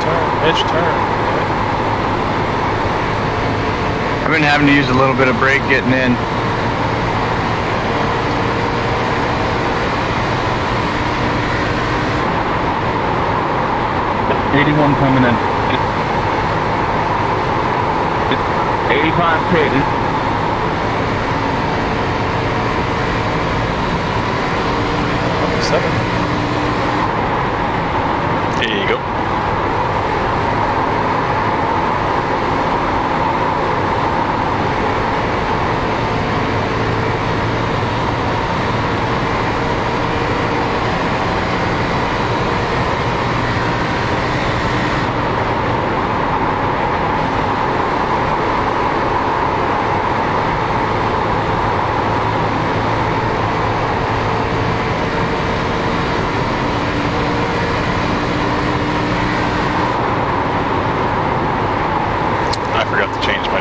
Turn, edge turn. I've been having to use a little bit of brake getting in. '81 coming in. 85 pit. 7. Here you go.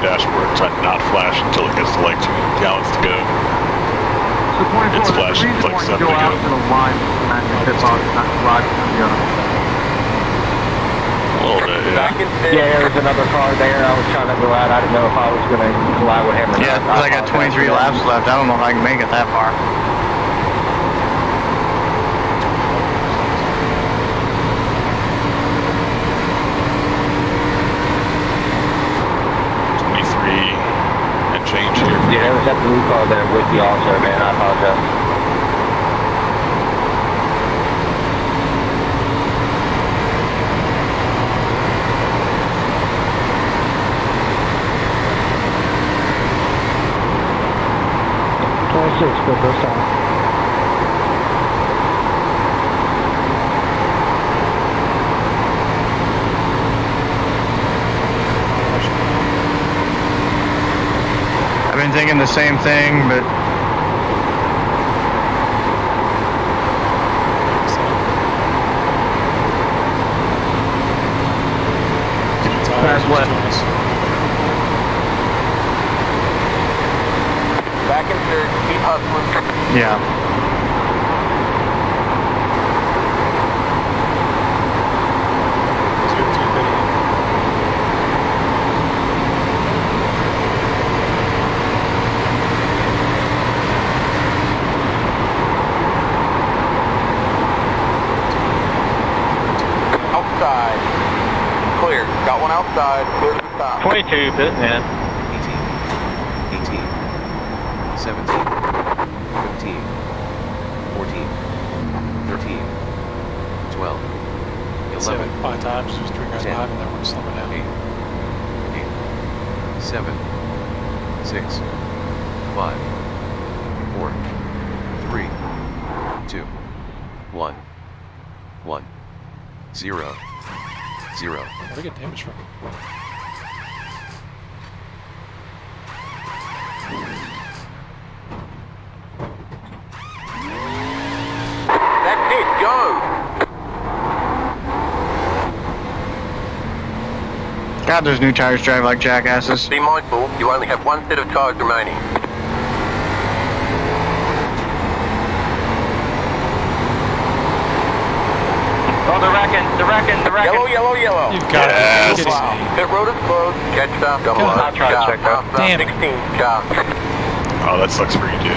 dashboard to not flash until it gets to like 2 gallons to go. It's flashing, it's like 7 to go. A little bit, yeah. Yeah, there was another car there. I was trying to go out. I didn't know if I was going to collide with him or Yeah, not. because I got 23 laps left. I don't know if I can make it that far. Change here. Yeah, there was that blue car there with you also, man. I apologize. Good first time. I've been thinking the same thing, but Tires what? Back in third, keep hustling. yeah. outside. Clear to the top. 22, pit man. 18, 17, 15, 14, 13, 12, 11, 5 times, just 3 guys 10, behind me, then we're slowing down. 8, 7, 6, 5, 4, 3, 2, 1, 1, 0, 0. Where do we get damage from? That's it, go! God, those new tires drive like jackasses. Be mindful, you only have 1 set of tires remaining. Oh, the wrecking. Yellow, yellow, yellow. You've got it. You're kidding me. Pit road is closed. Catch stop, double God. up. I'll try to check that. Damn it. 16, chop. Oh, that sucks for you, dude.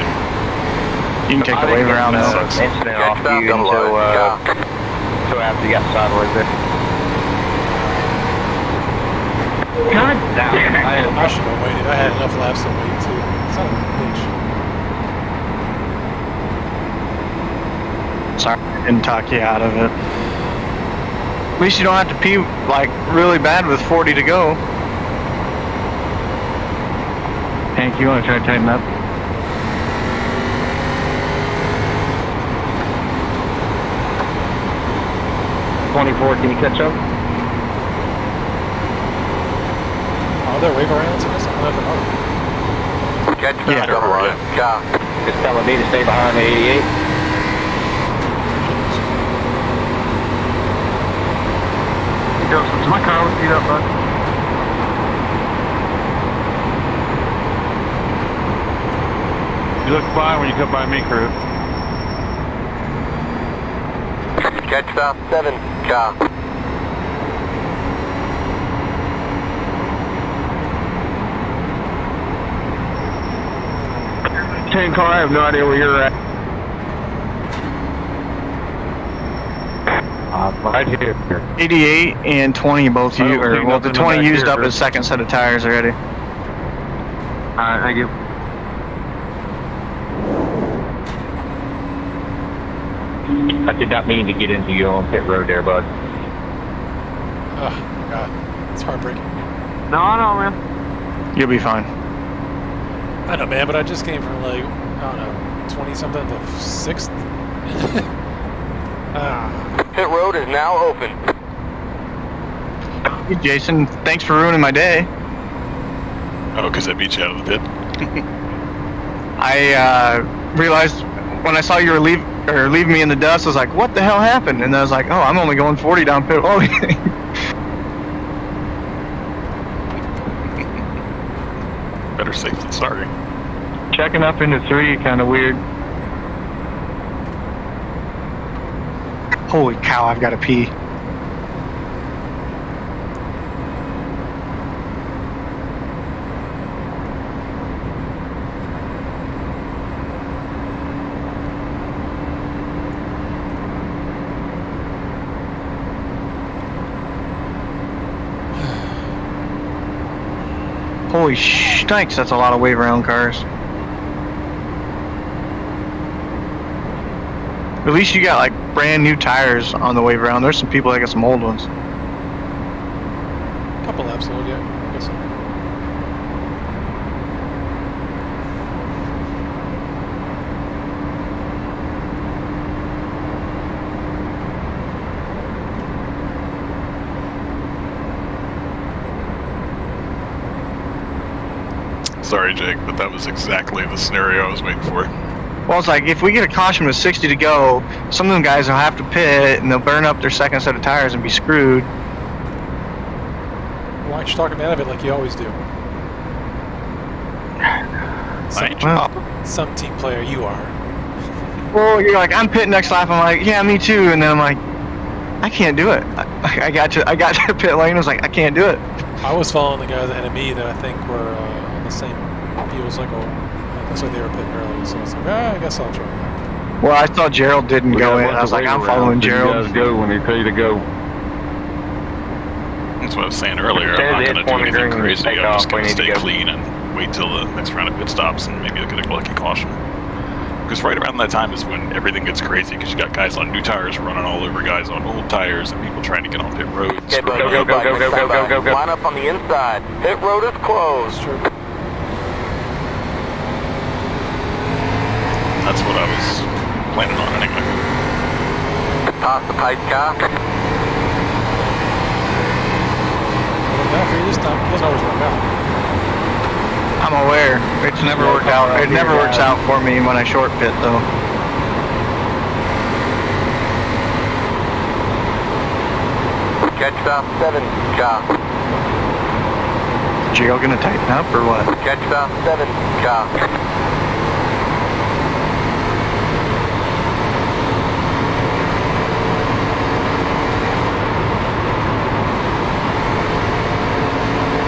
You can take the wave around That now. sucks. Incident Catch off stop, you double until, up. Chop. until after you got sideways there. God damn. I should have waited. I had enough laps to wait too. Son of a bitch. Sorry, I didn't talk you out of it. At least you don't have to pee like really bad with 40 to go. Hank, you want to try to tighten up? Can you catch up? Are there wave arounds in this? I don't know if there are. Catch stop, Yeah, double right. up. Chop. It's telling me to stay behind the 88. Joseph, my car was beat up, bud. You look fine when you come by me, crew. Catch stop, 7, chop. Chain car, I have no idea where you're at. Right here. 88 and 20 both I don't you, or see well, the nothing in the 20 back used here, up Chris. his second set of tires already. Alright, thank you. I did not mean to get into you on pit road there, bud. Oh my god. It's heartbreaking. No, I know, man. You'll be fine. I know, man, but I just came from like, I don't know, 20 something to 6th. Ah. Pit road is now open. Hey, Jason, thanks for ruining my day. Oh, because I beat you out of the pit? I realized when I saw you were leaving me in the dust, I was like, what the hell happened? And I was like, oh, I'm only going 40 down pit. Oh, Better safe than sorry. Checking up into 3, kind of weird. holy cow, I've got to pee. Holy shnikes, that's a lot of wave around cars. At least you got like brand new tires on the wave around. There's some people that got some old ones. Couple laps old, yeah. I guess so. Sorry, Jake, but that was exactly the scenario I was waiting for. Well, it's like if we get a caution with 60 to go, some of them guys will have to pit and they'll burn up their second set of tires and be screwed. Why aren't you talking me out of it like you always do? Some team player you are. Well, you're like, I'm pitting next lap. I'm like, yeah, me too. And then I'm like, I can't do it. I got to pit lane. I was like, I can't do it. I was following the guys ahead of me that I think were on the same fuel cycle. It looks like they were pitting early, so it's like, I guess I'll try. Well, I saw Gerald didn't go in. I was like, I'm following Gerald. You guys go when they tell you to go. That's what I was saying earlier. I'm not going to do anything crazy. I'm just going to stay clean and wait till the next round of pit stops and maybe get a lucky caution. Because right around that time is when everything gets crazy because you got guys on new tires running all over guys on old tires and people trying to get on pit roads. Okay, go. Line up on the inside. Pit road is closed. That's what I was planning on anyway. Toss the pipe car. Not for you this time. It doesn't always work out. I'm aware. It's never worked out. It never works out for me when I short pit though. Catch stop 7, car. Gio gonna tighten up or what? Catch stop 7, car.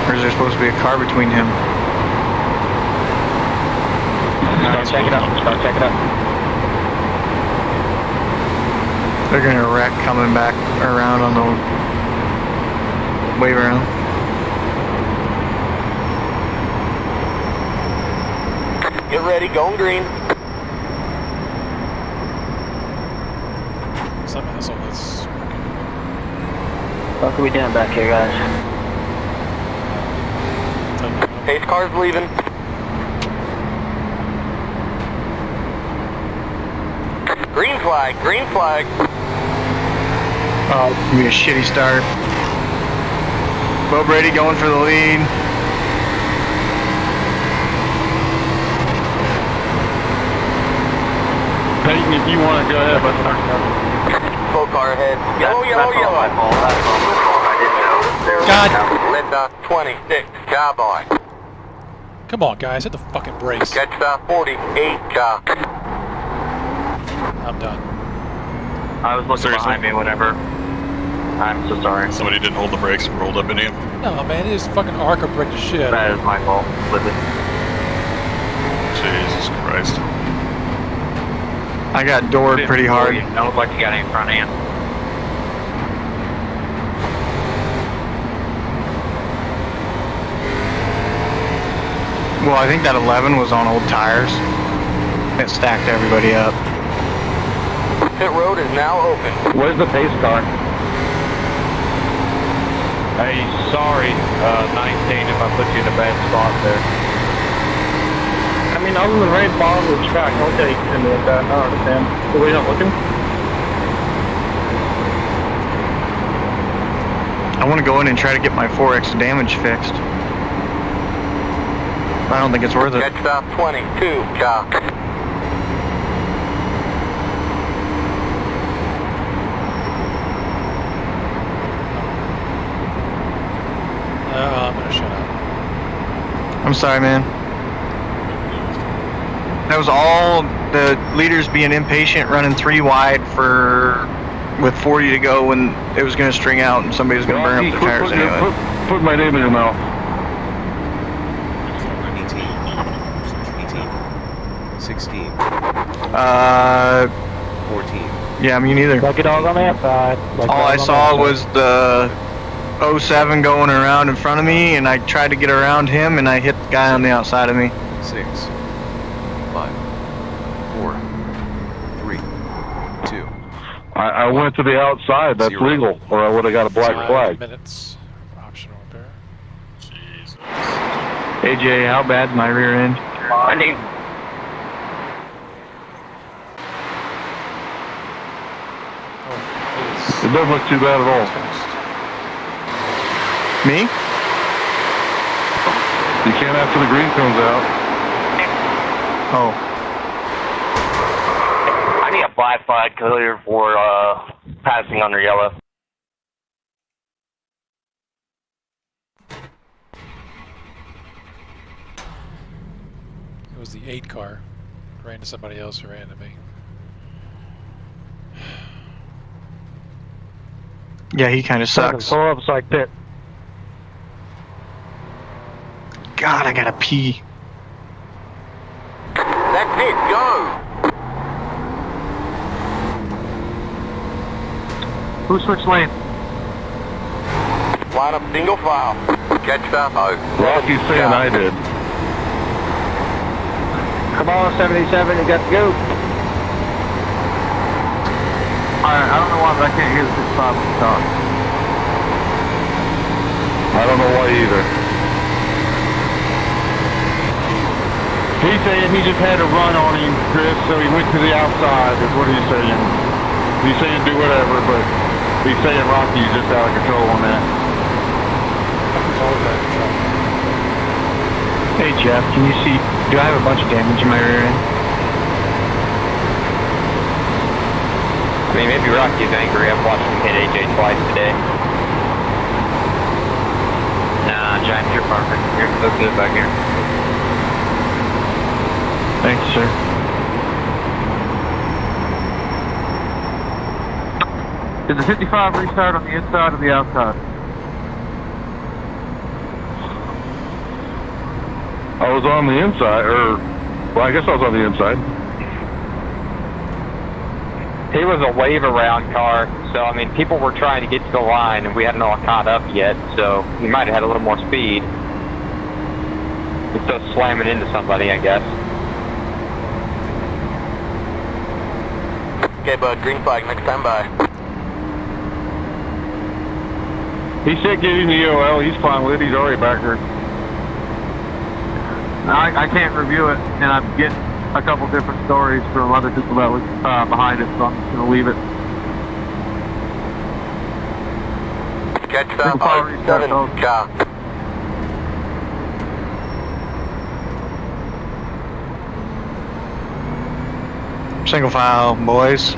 Or is there supposed to be a car between him? Check it out. Check it out. They're gonna wreck coming back around on the wave around. Get ready, going green. Some asshole that's working. What are we doing back here, guys? Pace car's leaving. Green flag, green flag. Oh, it's gonna be a shitty start. Bo Brady going for the lead. Peyton, if you want to go ahead, but Full car ahead. Yellow, yellow, yellow. God. Red dot 26, cowboy. Come on, guys. Hit the fucking brakes. Catch stop 48, car. I'm done. I was looking behind me whenever. I'm so sorry. Somebody didn't hold the brakes and rolled up into you. No, man. It is fucking arc or brick to shit. That is my fault. Listen. Jesus Christ. I got doored pretty hard. Don't look like you got any front end. Well, I think that 11 was on old tires. It stacked everybody up. Pit road is now open. where's the pace car? Hey, sorry, 19, if I put you in a bad spot there. I mean, other than rain ball with track, I'll take into that. I understand. So we're not looking? I want to go in and try to get my 4x damage fixed. I don't think it's worth it. Catch stop 22, car. I'm gonna shut up. I'm sorry, man. That was all the leaders being impatient, running 3 wide with 40 to go when it was going to string out and somebody was going to burn up the tires anyway. Put my name in your mouth. 18, 16, 14. Yeah, me neither. Lucky dog on the outside. All I saw was the 07 going around in front of me, and I tried to get around him, and I hit the guy on the outside of me. 6, 5, 4, 3, 2. I went to the outside. That's 0. legal, or I would have got a black 5 flag. minutes. Optional repair. Jesus. AJ, how bad's my rear end? I need. Oh, It doesn't look too bad at all. it's finished. Me? You can't after the green comes out. Oh. I need a black flag clear for passing under yellow. It was the 8 car. Ran into somebody else who ran into me. Yeah, he kind of sucks. Pull up like pit. God, I gotta pee. That's it, go! Who switched lane? Line up single file. Catch that. Rocky's saying I did. Come on, 77, you got to go. I don't know why, but I can't hear the 65 on the car. I don't know why either. He's saying he just had a run on him, Chris, so he went to the outside, is what he's saying. He's saying do whatever, but he's saying Rocky's just out of control on that. Hey Jeff, can you see, do I have a bunch of damage in my rear end? I mean, maybe Rocky's angry. I've watched him hit AJ twice today. Nah, Giant, you're perfect. You're so good back here. Thanks, sir. Did the 55 restart on the inside or the outside? I was on the inside, well, I guess I was on the inside. He was a wave around car, so I mean, people were trying to get to the line, and we hadn't all caught up yet, so he might have had a little more speed. He's still slamming into somebody, I guess. Okay, bud, green flag, next time by. He said get in the EOL, he's fine with it, he's already back there. I can't review it, and I get a couple different stories from other people that was behind it, so I'm just going to leave it. Catch that, 7, cop. Single file, boys.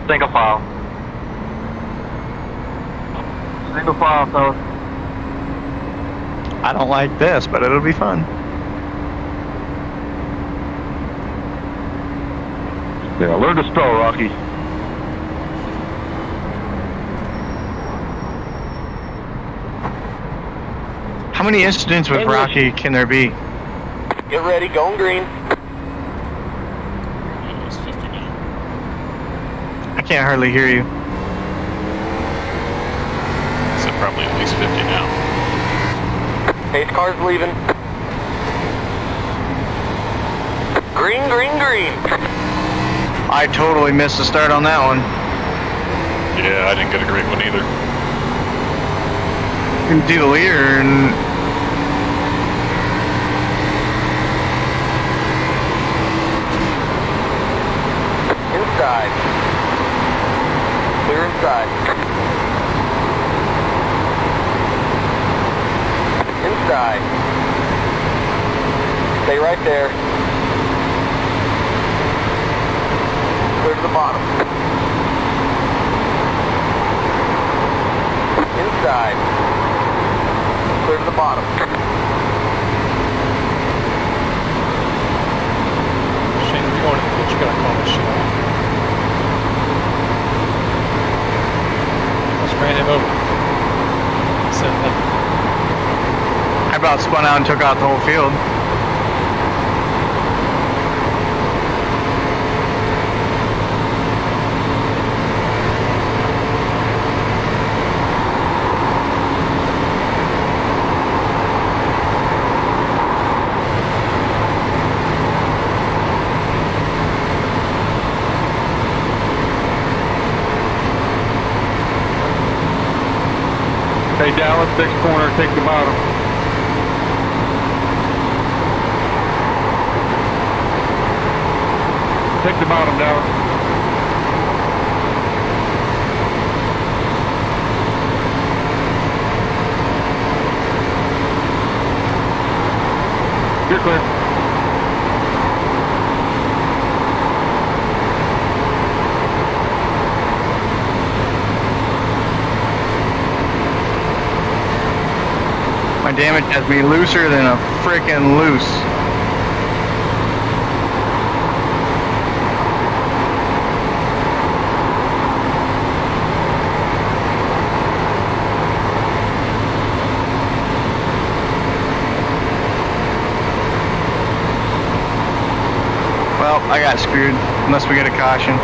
Single file. Single file, fellas. I don't like this, but it'll be fun. Yeah, learn to spell, Rocky. How many incidents with Rocky can there be? Get ready, going green. I can't hardly hear you. So probably at least 50 now. Pace car's leaving. Green, green, green. I totally missed the start on that one. Yeah, I didn't get a great one either. You can do the leader and inside. Clear inside. Inside. Stay right there. Clear to the bottom. Inside. Clear to the bottom. Shane, if you want to pitch, you gotta call this shit off. Let's ran him over. Send him. I about spun out and took out the whole field. Hey, Dallas, next corner, take the bottom. Take the bottom, Dallas. You're clear. My damage has me looser than a frickin' loose. I got screwed unless we get a caution.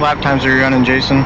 Lap times are you running, Jason?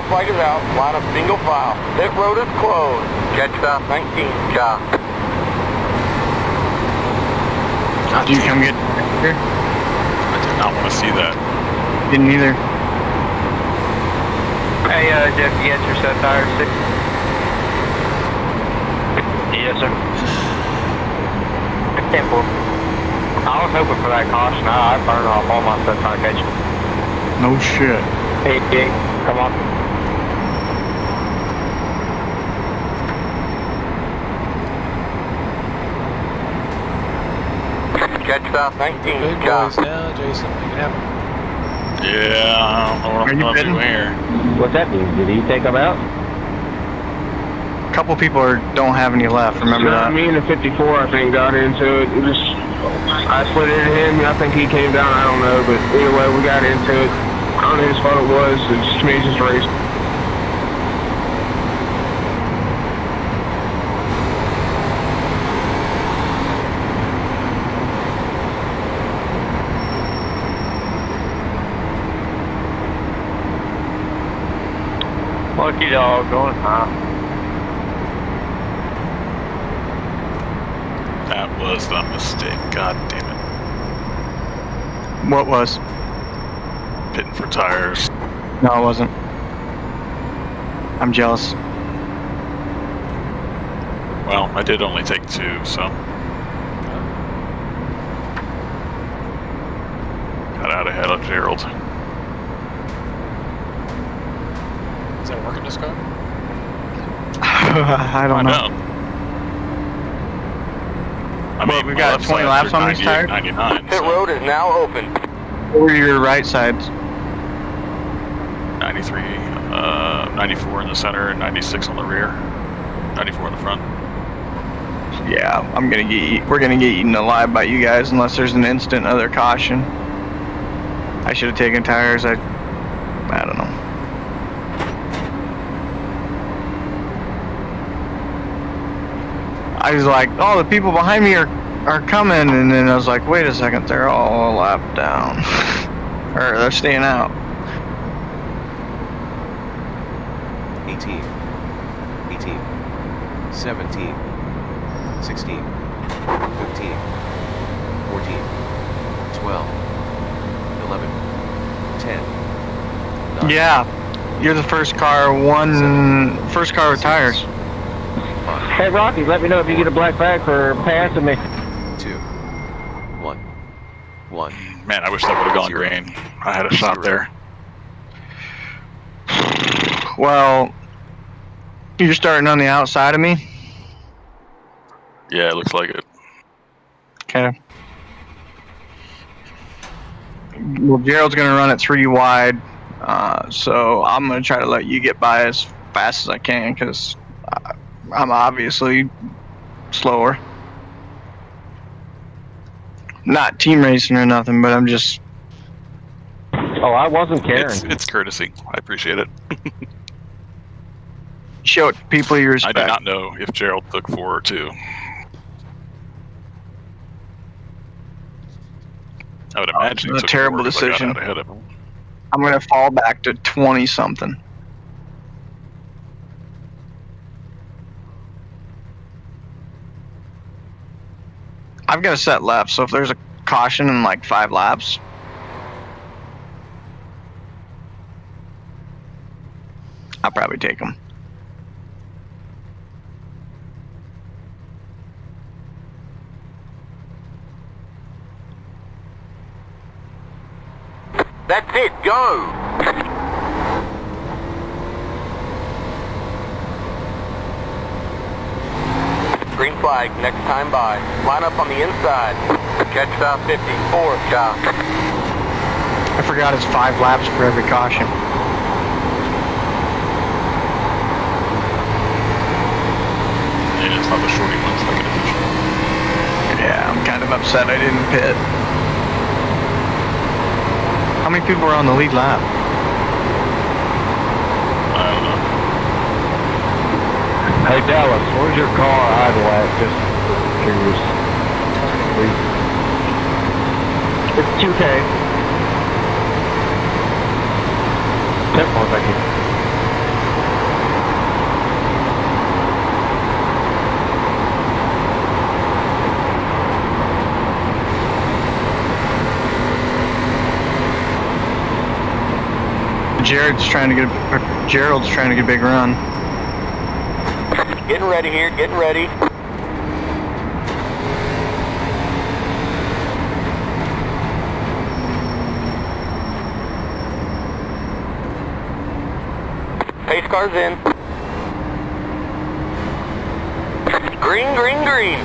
Flag is out. Line up single file. Pit road is closed. Catch stop 19, John. Did you come get here? I did not want to see that. Didn't either. Hey, Jeff, you got your set tire 6? Yes, sir. 10-4. I was hoping for that caution. I burned off all my set tire catch. No shit. Hey, Jake, come on. Catch stop 19, Big John. boys now, Jason. Make it happen. Yeah, I don't know what I'm going to do here. What's that mean? Did he take them out? A couple people don't have any left, remember that? Me and the 54, I think, got into it. I split into him, I think he came down, I don't know, but either way, we got into it. I don't know whose fault it was, it's to me, it's just a race. Lucky dog going high. That was the mistake. God damn it. What was? Pitting for tires. No, it wasn't. I'm jealous. Well, I did only take 2, so. Got out ahead of Gerald. Is that working this car? I don't know. I mean, we got 20 laps on these tires? 99. Pit road is now open. Or your right sides? 93, 94 in the center, and 96 on the rear. 94 in the front. Yeah, we're gonna get eaten alive by you guys unless there's an instant other caution. I should have taken tires. I don't know. I was like, oh, the people behind me are coming, and then I was like, wait a second, they're all a lap down. Or they're staying out. 18, 18, 17, 16, 15, 14, 12, 11, 10. 9, Yeah, you're the first car with tires. 5, Hey, Rocky, let me know if you get a black bag for passing me. 2, 1, 1. Man, I wish that would have gone 0. green. I had a shot 0. there. Well, you're starting on the outside of me? Yeah, it looks like it. Okay. Well, Gerald's going to run it 3 wide, so I'm going to try to let you get by as fast as I can, because I'm obviously slower. Not team racing or nothing, but I'm just... Oh, I wasn't caring. It's courtesy. I appreciate it. Show it to people you respect. I did not know if Gerald took 4 or 2. I would imagine It's a terrible decision. Ahead of him. I'm going to fall back to 20-something. I've got a set left, so if there's a caution in like 5 laps, I'll probably take them. That's it, go! Green flag, next time by. Line up on the inside. Catch stop 54, shot. I forgot it's 5 laps for every caution. Yeah, it's not the shorty ones like an official. Yeah, I'm kind of upset I didn't pit. How many people are on the lead lap? I don't know. Hey, Dallas, where's your car idle at? Just curious. It's 2K. Tip one, thank you. Gerald's trying to get a big run. Getting ready here, getting ready. Pace car's in. Green, green, green.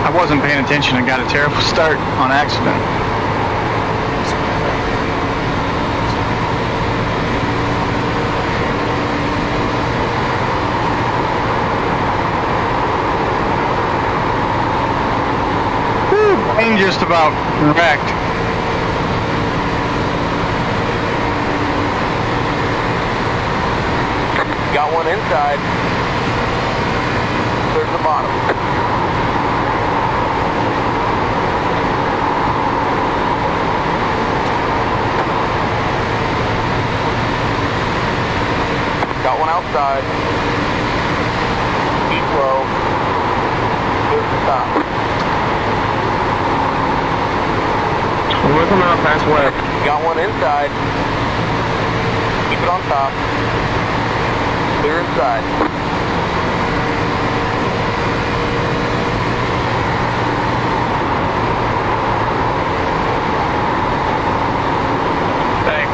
I wasn't paying attention and got a terrible start on accident. Plane just about wrecked. Got one inside. There's the bottom. inside. Keep low. Clear to stop. We're coming up past west. Got one inside. Keep it on top. Clear inside. Thanks.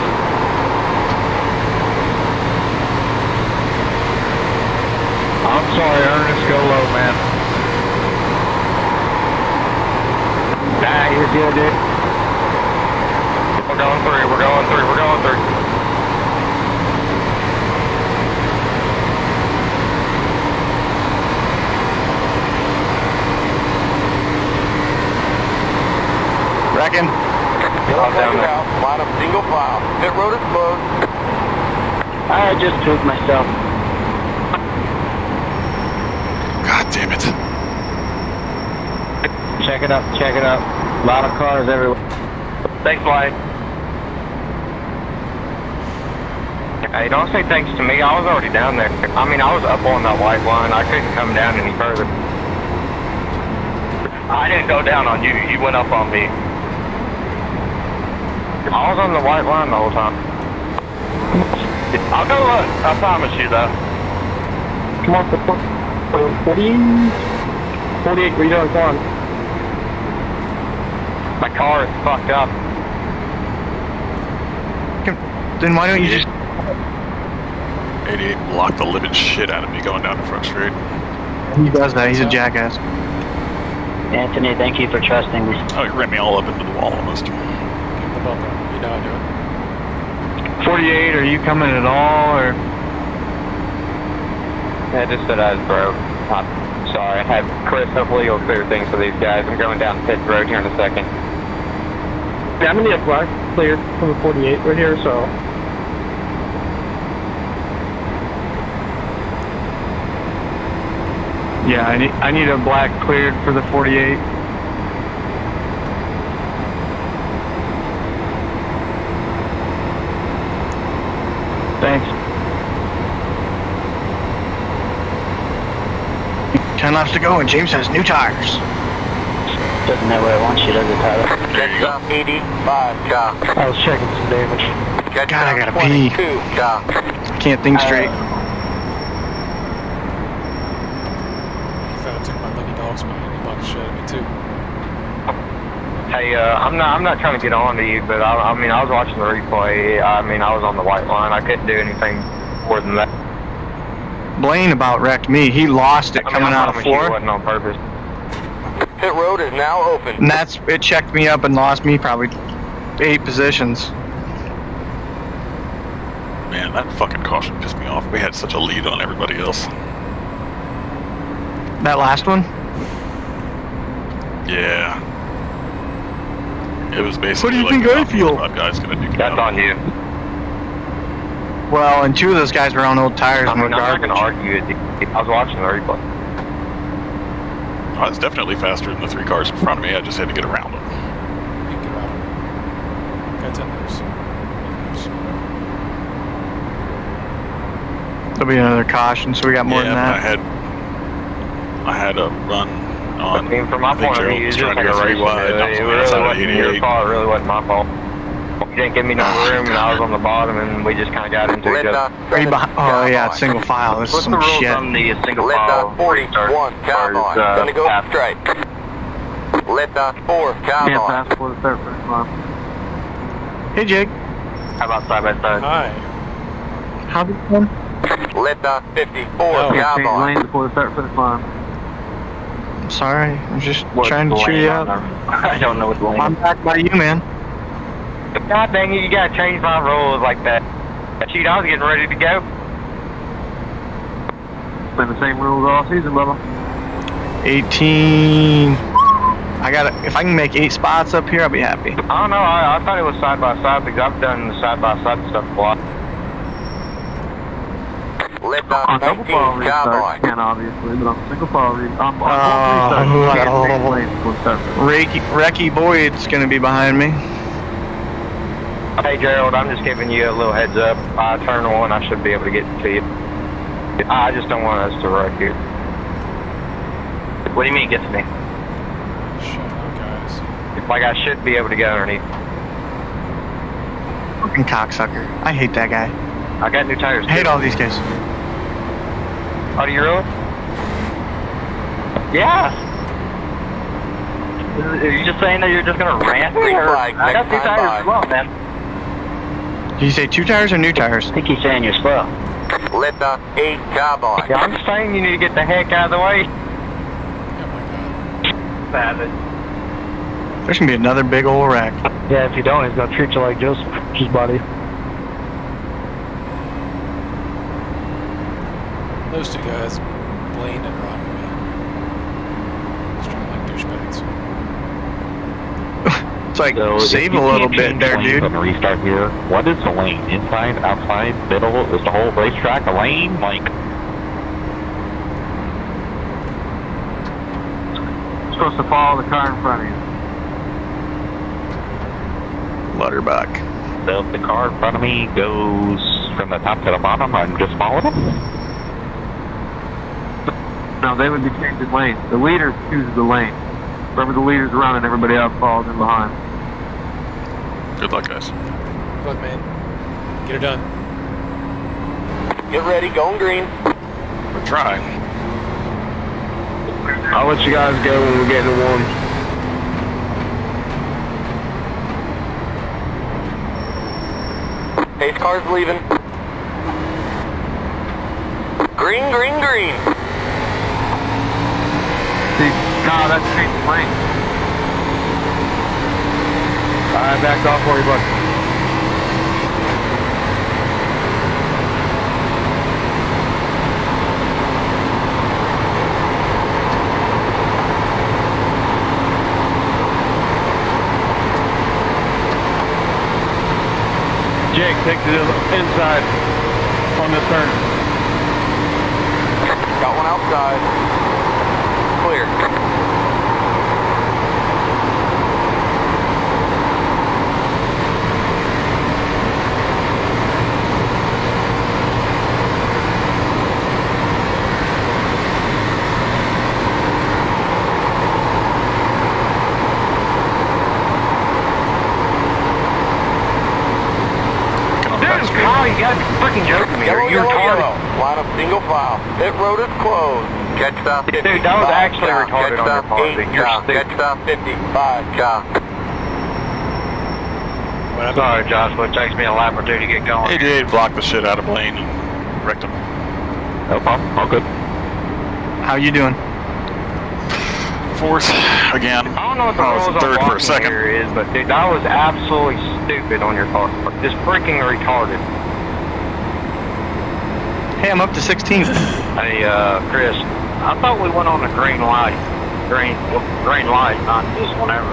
I'm sorry, Ernest. Go low, man. Nah, you're good, dude. We're going through. We're going through. We're going through. Reckon? Yellow flag out. Line up single file. Pit road is closed. I just took myself. God damn it. Check it up, check it up. A lot of cars everywhere. Thanks, Mike. Hey, don't say thanks to me. I was already down there. I mean, I was up on that white line. I couldn't come down any further. I didn't go down on you. You went up on me. I was on the white line the whole time. I'll go look. I promise you, though. Come on, 48, where you doing, come on? My car is fucked up. Then why don't you just... 88 blocked the living shit out of me going down the front street. He does that, he's a jackass. Anthony, thank you for trusting me. Oh, he ran me all up into the wall almost. Give him the bumper. You know I do it. 48, are you coming at all, or... Yeah, just said I was broke. I'm sorry. I had Chris, hopefully you'll clear things for these guys. I'm going down Pit Road here in a second. Yeah, I'm gonna get black cleared from the 48 right here, so. Yeah, I need a black cleared for the 48. Thanks. 10 laps to go, and James has new tires. Doesn't that way I want you, does it, Tyler? Check stop 85, Jock. I was checking some damage. Check God, I stop gotta pee. 22, Jock. Can't think straight. If I took my lucky dog's money, he might have shot at me too. Hey, I'm not trying to get on to you, but I mean, I was watching the replay. I mean, I was on the white line. I couldn't do anything more than that. Blaine about wrecked me. He lost it I mean, coming I out of promise you it four. wasn't on purpose. Pit road is now open. And it checked me up and lost me probably 8 positions. Man, that fucking caution pissed me off. We had such a lead on everybody else. That last one? Yeah. It was basically What do you like think I feel? 5 guys gonna duke it That's out. on you. Well, and 2 of those guys were on old tires I and were mean, I'm not garbage. going to argue with you. I was watching the replay. I was definitely faster than the 3 cars in front of me. I just had to get around them. You can get around. That's in there. There'll be another caution, so we got more yeah, than but that. I had a run on. I mean, from my I think point of view, Gerald was it's just trying like to a go 3 race. wide. It I was on the really outside of wasn't your 88. fault. It really wasn't my fault. You didn't give me no room, and I was on the bottom, and we just kind of got into each other. Are you behind? Oh yeah, it's single file. There's What's some the rules shit. on the single Let file? 41, cowboy. Gonna go straight. Let 4, cowboy. for the third first line. Hey Jake, How about side by side? Hi. how's it going? Let 54, No. cowboy. before the third first line. I'm sorry, I'm just What's trying to cheer lane you on up. there? I don't know what's lane. I'm back by you, man. God dang it, you gotta change my rules like that. Shoot, I was getting ready to go. Been the same rules all season, Bubba. 18. If I can make 8 spots up here, I'll be happy. I don't know, I thought it was side by side because I've done the side by side stuff a lot. Let On double 19, file restart, cowboy. you can obviously, but on single file restart, on both restarts, you can't Recky Boyd's gonna be behind me. Hey Gerald, I'm just giving you a little heads up. Turn 1, I should be able to get to you. I just don't want us to wreck here. What do you mean get to me? Shut up, guys. It's like I should be able to get underneath. Fucking cocksucker. I hate that guy. I got new tires. I hate all these guys. Oh, do you really? Yeah. Are you just saying that you're just gonna rant? Green flag, I got next new time tires by. as well, man. Did you say 2 tires or new tires? I think he's saying you're slow. Let the 8 cowboy. Yeah, I'm saying you need to get the heck out of the way. Oh my god. Savage. There's gonna be another big old wreck. Yeah, if you don't, he's gonna treat you like Joseph, his buddy. Those two guys, Blaine and Rocky, man. Just trying like douchebags. It's like, save a little bit there, dude. Let me restart here. What is the lane? Inside, outside, middle? Is the whole racetrack a lane? Like, You're supposed to follow the car in front of you. Lutterbuck. so if the car in front of me goes from the top to the bottom, I'm just following them? No, they would be changing lanes. The leader chooses the lane. Wherever the leader's running, everybody else follows in behind. Good luck, guys. Good luck, man. Get it done. Get ready, going green. We're trying. I'll let you guys go when we get to one. Pace car's leaving. Green, green, green. See, God, that's changing lane. Alright, back off for you, bud. Jake, take the inside on this turn. Got one outside. Clear. Kyle, you gotta be freaking joking me. Yellow, You're yellow, retarded. yellow. Line up single file. Pit road is closed. Catch stop 50. Dude, that was actually Catch retarded on your stop part. 8, You're Catch stupid. stop 50. 5, What happened? Sorry, Joshua. It takes me a lap or two to get going. 88 blocked the shit out of Blaine and wrecked him. No problem. All good. How you doing? Fourth, again. I don't know what the I was rules on third for a blocking second. here is, but dude, that was absolutely stupid on your part. Just freaking retarded. Hey, I'm up to 16. Hey, Chris, I thought we went on a green light. Green light, not just whenever.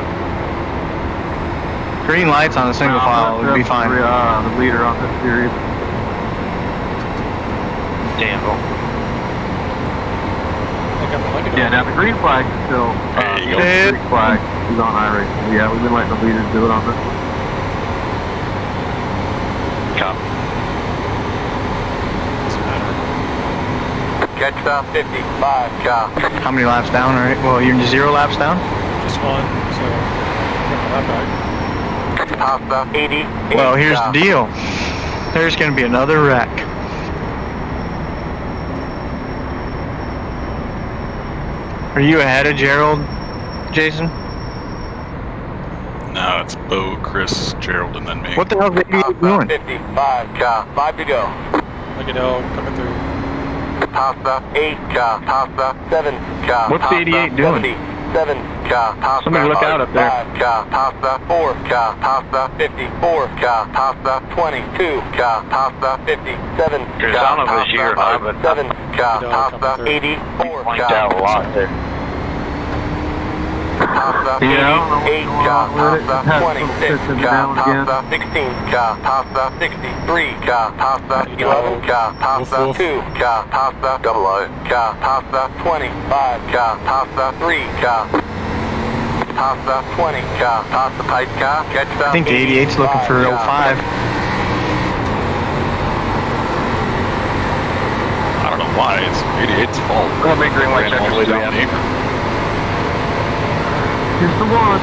Green lights on a single file would be fine. The leader on this series. Danville. Yeah, now the green flag is still, There you go. Dude. green flag is on iRacing. Yeah, we've been letting the leaders do it on this one. Copy. Doesn't matter. Catch stop 50. 5, How many laps down, right? Well, you're 0 laps down? Just one, so get my lap back. Top stop 80. Well, here's the deal. There's gonna be another wreck. Are you ahead of Gerald, Jason? No, it's Bo, Chris, Gerald, and then me. What the hell's that Top you stop doing? 50. 5, 5 to go. Look at L coming through. Top stop 8, top stop 7, What's the 88 doing? 7, top Somebody stop look out up there. 5, top stop 4, top stop 54, top stop 22, top stop 57, Chris, I don't know if it's you or not, but 7, top coming stop through. 84, Blanked out a lot there. top stop Yeah, 88, top stop Has 26, some down top again. stop 16, top stop 63, top stop 11, top Woof, stop woof. 2, top stop 00, top stop 25, top stop 3, top stop 20, top stop tight car, catch stop I think the 88's looking for 05. I don't know. Why? It's 88's fault. How many green light Ran all the way checkers do we down have? the apron. Here's the one.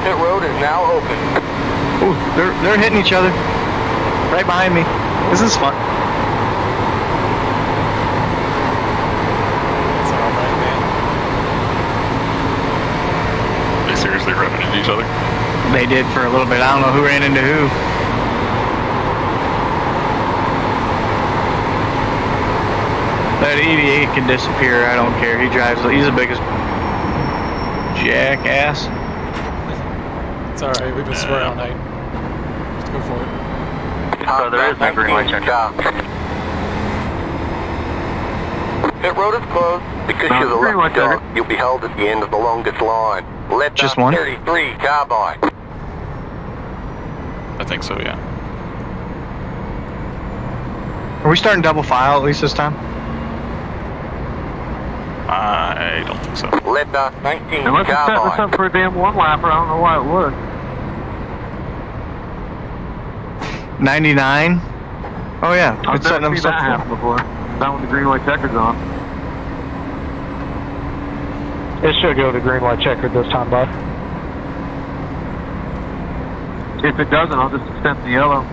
Pit road is now open. Ooh, they're hitting each other. Right behind me. This is fun. It's all right, man. They seriously revving into each other. They did for a little bit. I don't know who ran into who. That 88 can disappear. I don't care. He drives. He's the biggest jackass. It's all right. We've been swearing all night. Let's go for it. So there is no green light checker. Pit road is closed. Because you're the lucky dog, you'll be held at the end of the longest line. Let Just one? 33 cowboy. I think so, yeah. Are we starting double file at least this time? I don't think so. Let 19 Unless it's setting us cowboy. up for a damn one-lapper, I don't know why it would. 99. Oh yeah, I've it's setting never them seen that stuff. happen before. Not with the green light checkers on. It should go to green light checker this time, bud. If it doesn't, I'll just extend the yellow.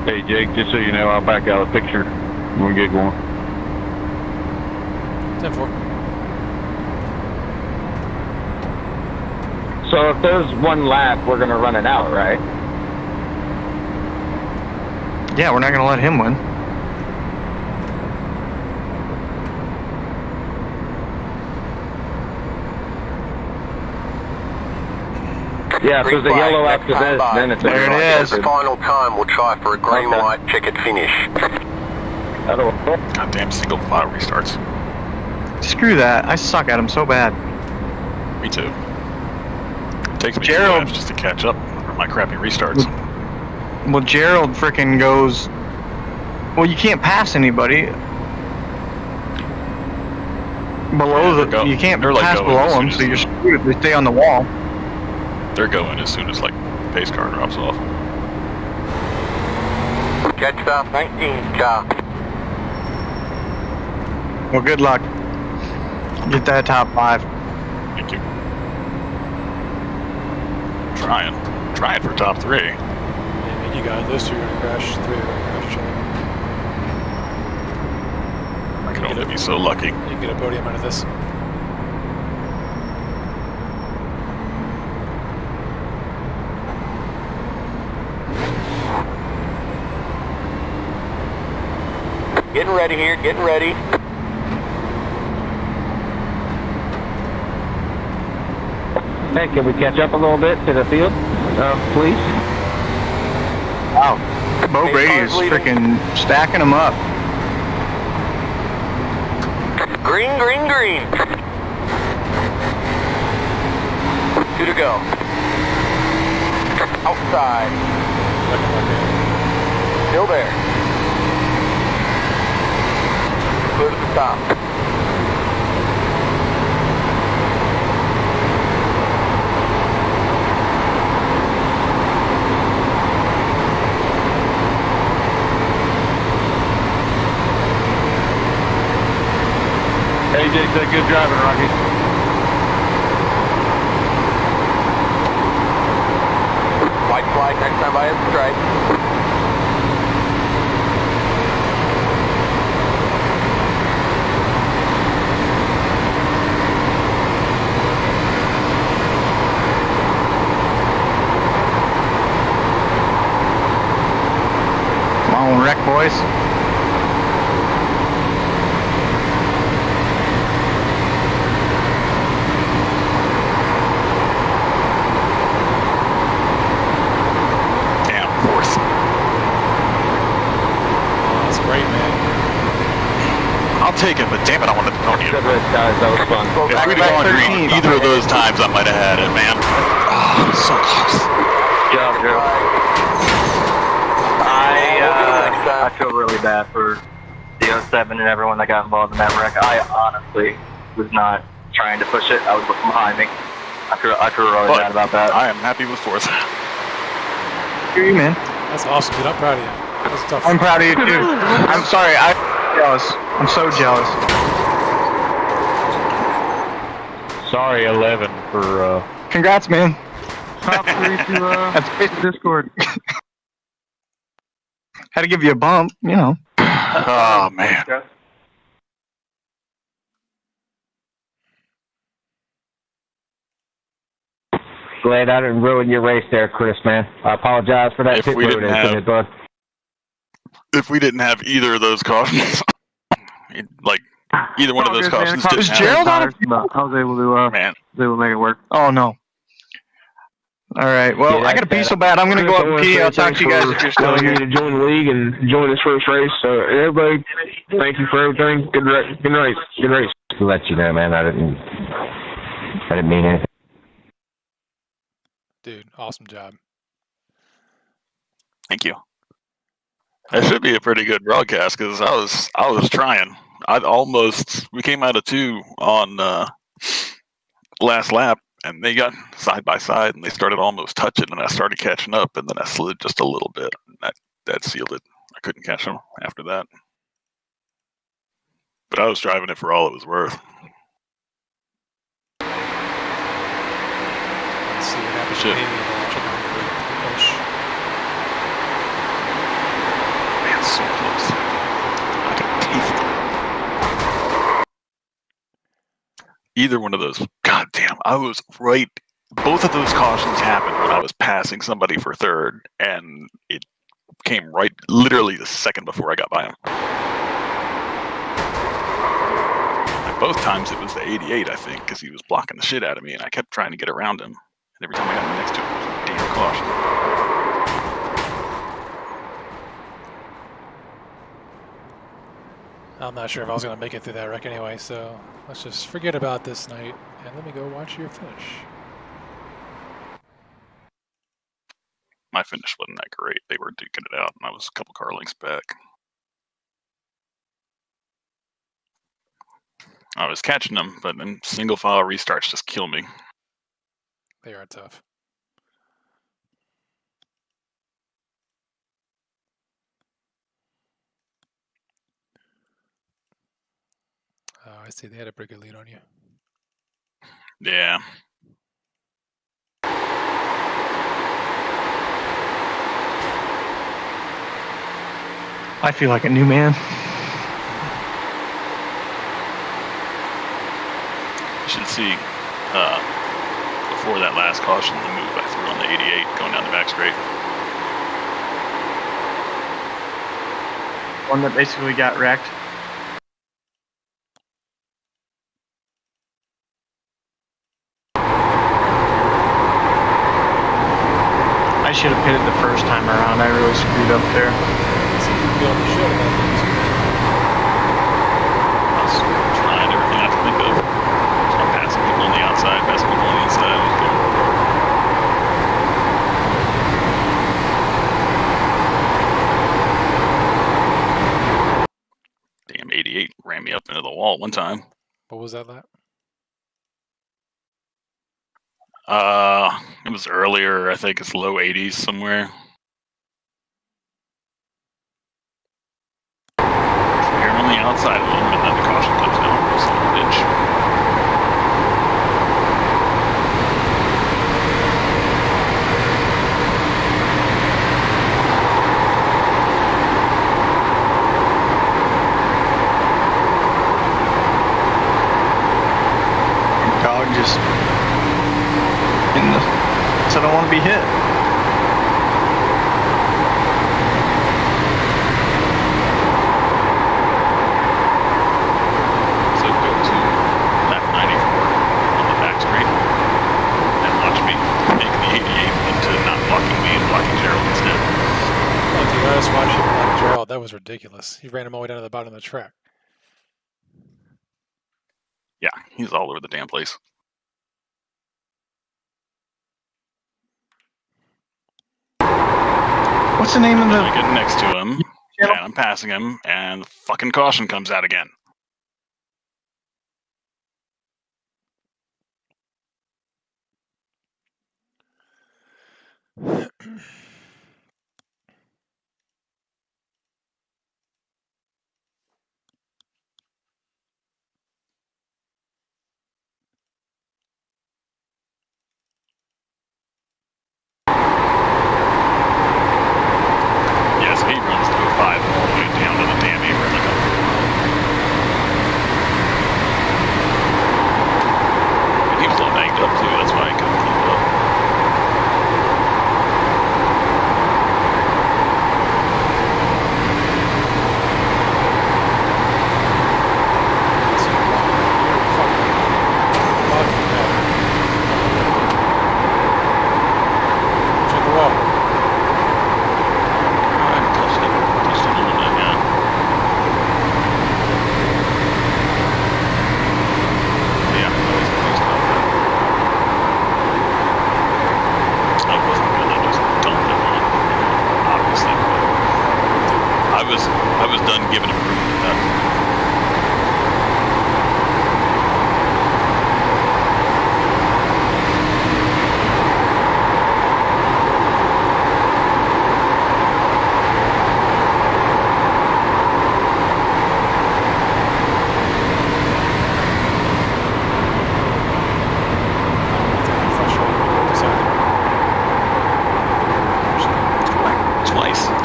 Hey Jake, just so you know, I'll back out of the picture when we get going. 10-4. So if there's one lap, we're gonna run it out, right? Yeah, we're not gonna let him win. Yeah, if there's a Green flag, yellow next after time this, by. then it's a There green it light is. checker. Final time, we'll try for a green Okay. light checkered finish. That'll Goddamn single file restarts. Screw that. I suck at him so bad. Me too. It takes me 2 Gerald. laps just to catch up for my crappy restarts. Well, Gerald frickin' goes. Well, you can't pass anybody below Yeah, they're the. You can't they're like pass going below as soon them, as so you're the- screwed. They stay on the wall. They're going as soon as like pace car drops off. Catch the 19 car. Well, good luck. Get that top 5. Thank you. Trying for top 3. Yeah, man, you got it. Those two are gonna crash. 3 are gonna crash each other. I can only be so lucky. You can get a podium out of this. Getting ready here, getting ready. Hey, can we catch up a little bit to the field, please? Wow. Bo Hey, Brady cars is leading. frickin' stacking them up. Green, green, green. 2 to go. Outside. Still there. Clear to the top. Hey Jake, that good driving, Rocky. White flag next time by his stripe. Come on, wreck, boys. Damn, 4th. Oh, that's great, man. I'll take it, but damn it, I wanted to pony Good it. race, guys. That was fun. If we'd have gone green either of those times, I might have had it, man. Oh, so close. Good job, Joe. I feel really bad for the 07 and everyone that got involved in that wreck. I honestly was not trying to push it. I was looking behind me. I feel really But bad about that. I am happy with fourth. Hear you, man. That's awesome, dude. I'm proud of you. That's tough. I'm proud of you too. I'm sorry. I'm jealous. I'm so jealous. Sorry, 11 for. Congrats, man. Top 3 to That's Discord. had to give you a bump, you know. Oh man. Glad I didn't ruin your race there, Chris, man. I apologize for that. If we didn't have either of those cautions, like either one of those cautions didn't Was happen. Gerald on it? I was able to Man, make it work. Oh, no. All right. Well, Yeah, I got to pee so bad. I'm going to go up and pee. I'll talk to you guys if you're still here. to join the league and join this first race. So everybody, thank you for everything. Good race. Good race. To let you know, man, I didn't mean anything. Dude, awesome job. thank you. That should be a pretty good broadcast because I was trying. We came out of 2 on last lap, and they got side by side, and they started almost touching, and I started catching up, and then I slid just a little bit, and that sealed it. I couldn't catch them after that. But I was driving it for all it was worth. Let's see what happens. Shit. Maybe we'll check out the finish. Man, so close. I could taste it. Either one of those. God damn, I was right. Both of those cautions happened when I was passing somebody for third, and it came right, literally the second before I got by him. And both times it was the 88, I think, because he was blocking the shit out of me, and I kept trying to get around him. And every time I got next to him, it was a damn caution. I'm not sure if I was going to make it through that wreck anyway, so let's just forget about this night and let me go watch your finish. My finish wasn't that great. They were duking it out, and I was a couple car lengths back. I was catching them, but then single file restarts just kill me. They are tough. Oh, I see. They had a pretty good lead on you. Yeah. I feel like a new man. You should see before that last caution, the move I threw on the 88 going down the back straight. One that basically got wrecked. I should have pitted the first time around. I really screwed up there. Be on the show about things. I was trying everything I could think of. So passing people on the outside, passing people on the inside. I was doing. Damn 88 ran me up into the wall one time. What was that lap? It was earlier. I think it's low 80s somewhere. So you're on the outside of them, and then the caution comes down across the ditch. Dog just said I don't want to be hit. So go to lap 94 on the back straight and watch me make the 88 into not blocking me and blocking Gerald instead. Oh, dude, I just watched him block Gerald. That was ridiculous. He ran him all the way down to the bottom of the track. Yeah, he's all over the damn place. What's the name of I the... get next to him, and I'm passing him, and the fucking caution comes out again. Yes, he runs to a 5 all the way down to the damn apron. And he was a little banged up too, that's why he couldn't keep it up. Check the wall. Touched it a little bit, yeah. Yeah, I was pleased about that. I wasn't gonna just dump it on, obviously, but I was done giving him room to that.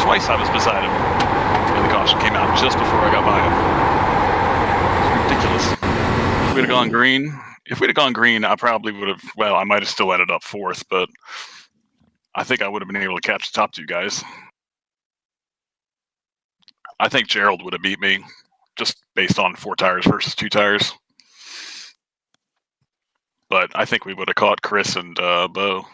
Twice I was beside him, and the caution came out just before I got by him. It's ridiculous. If we'd have gone green, I probably would have. Well, I might have still ended up 4th, but I think I would have been able to catch the top 2 guys. I think Gerald would have beat me, just based on 4 tires versus 2 tires. But I think we would have caught Chris and Bo.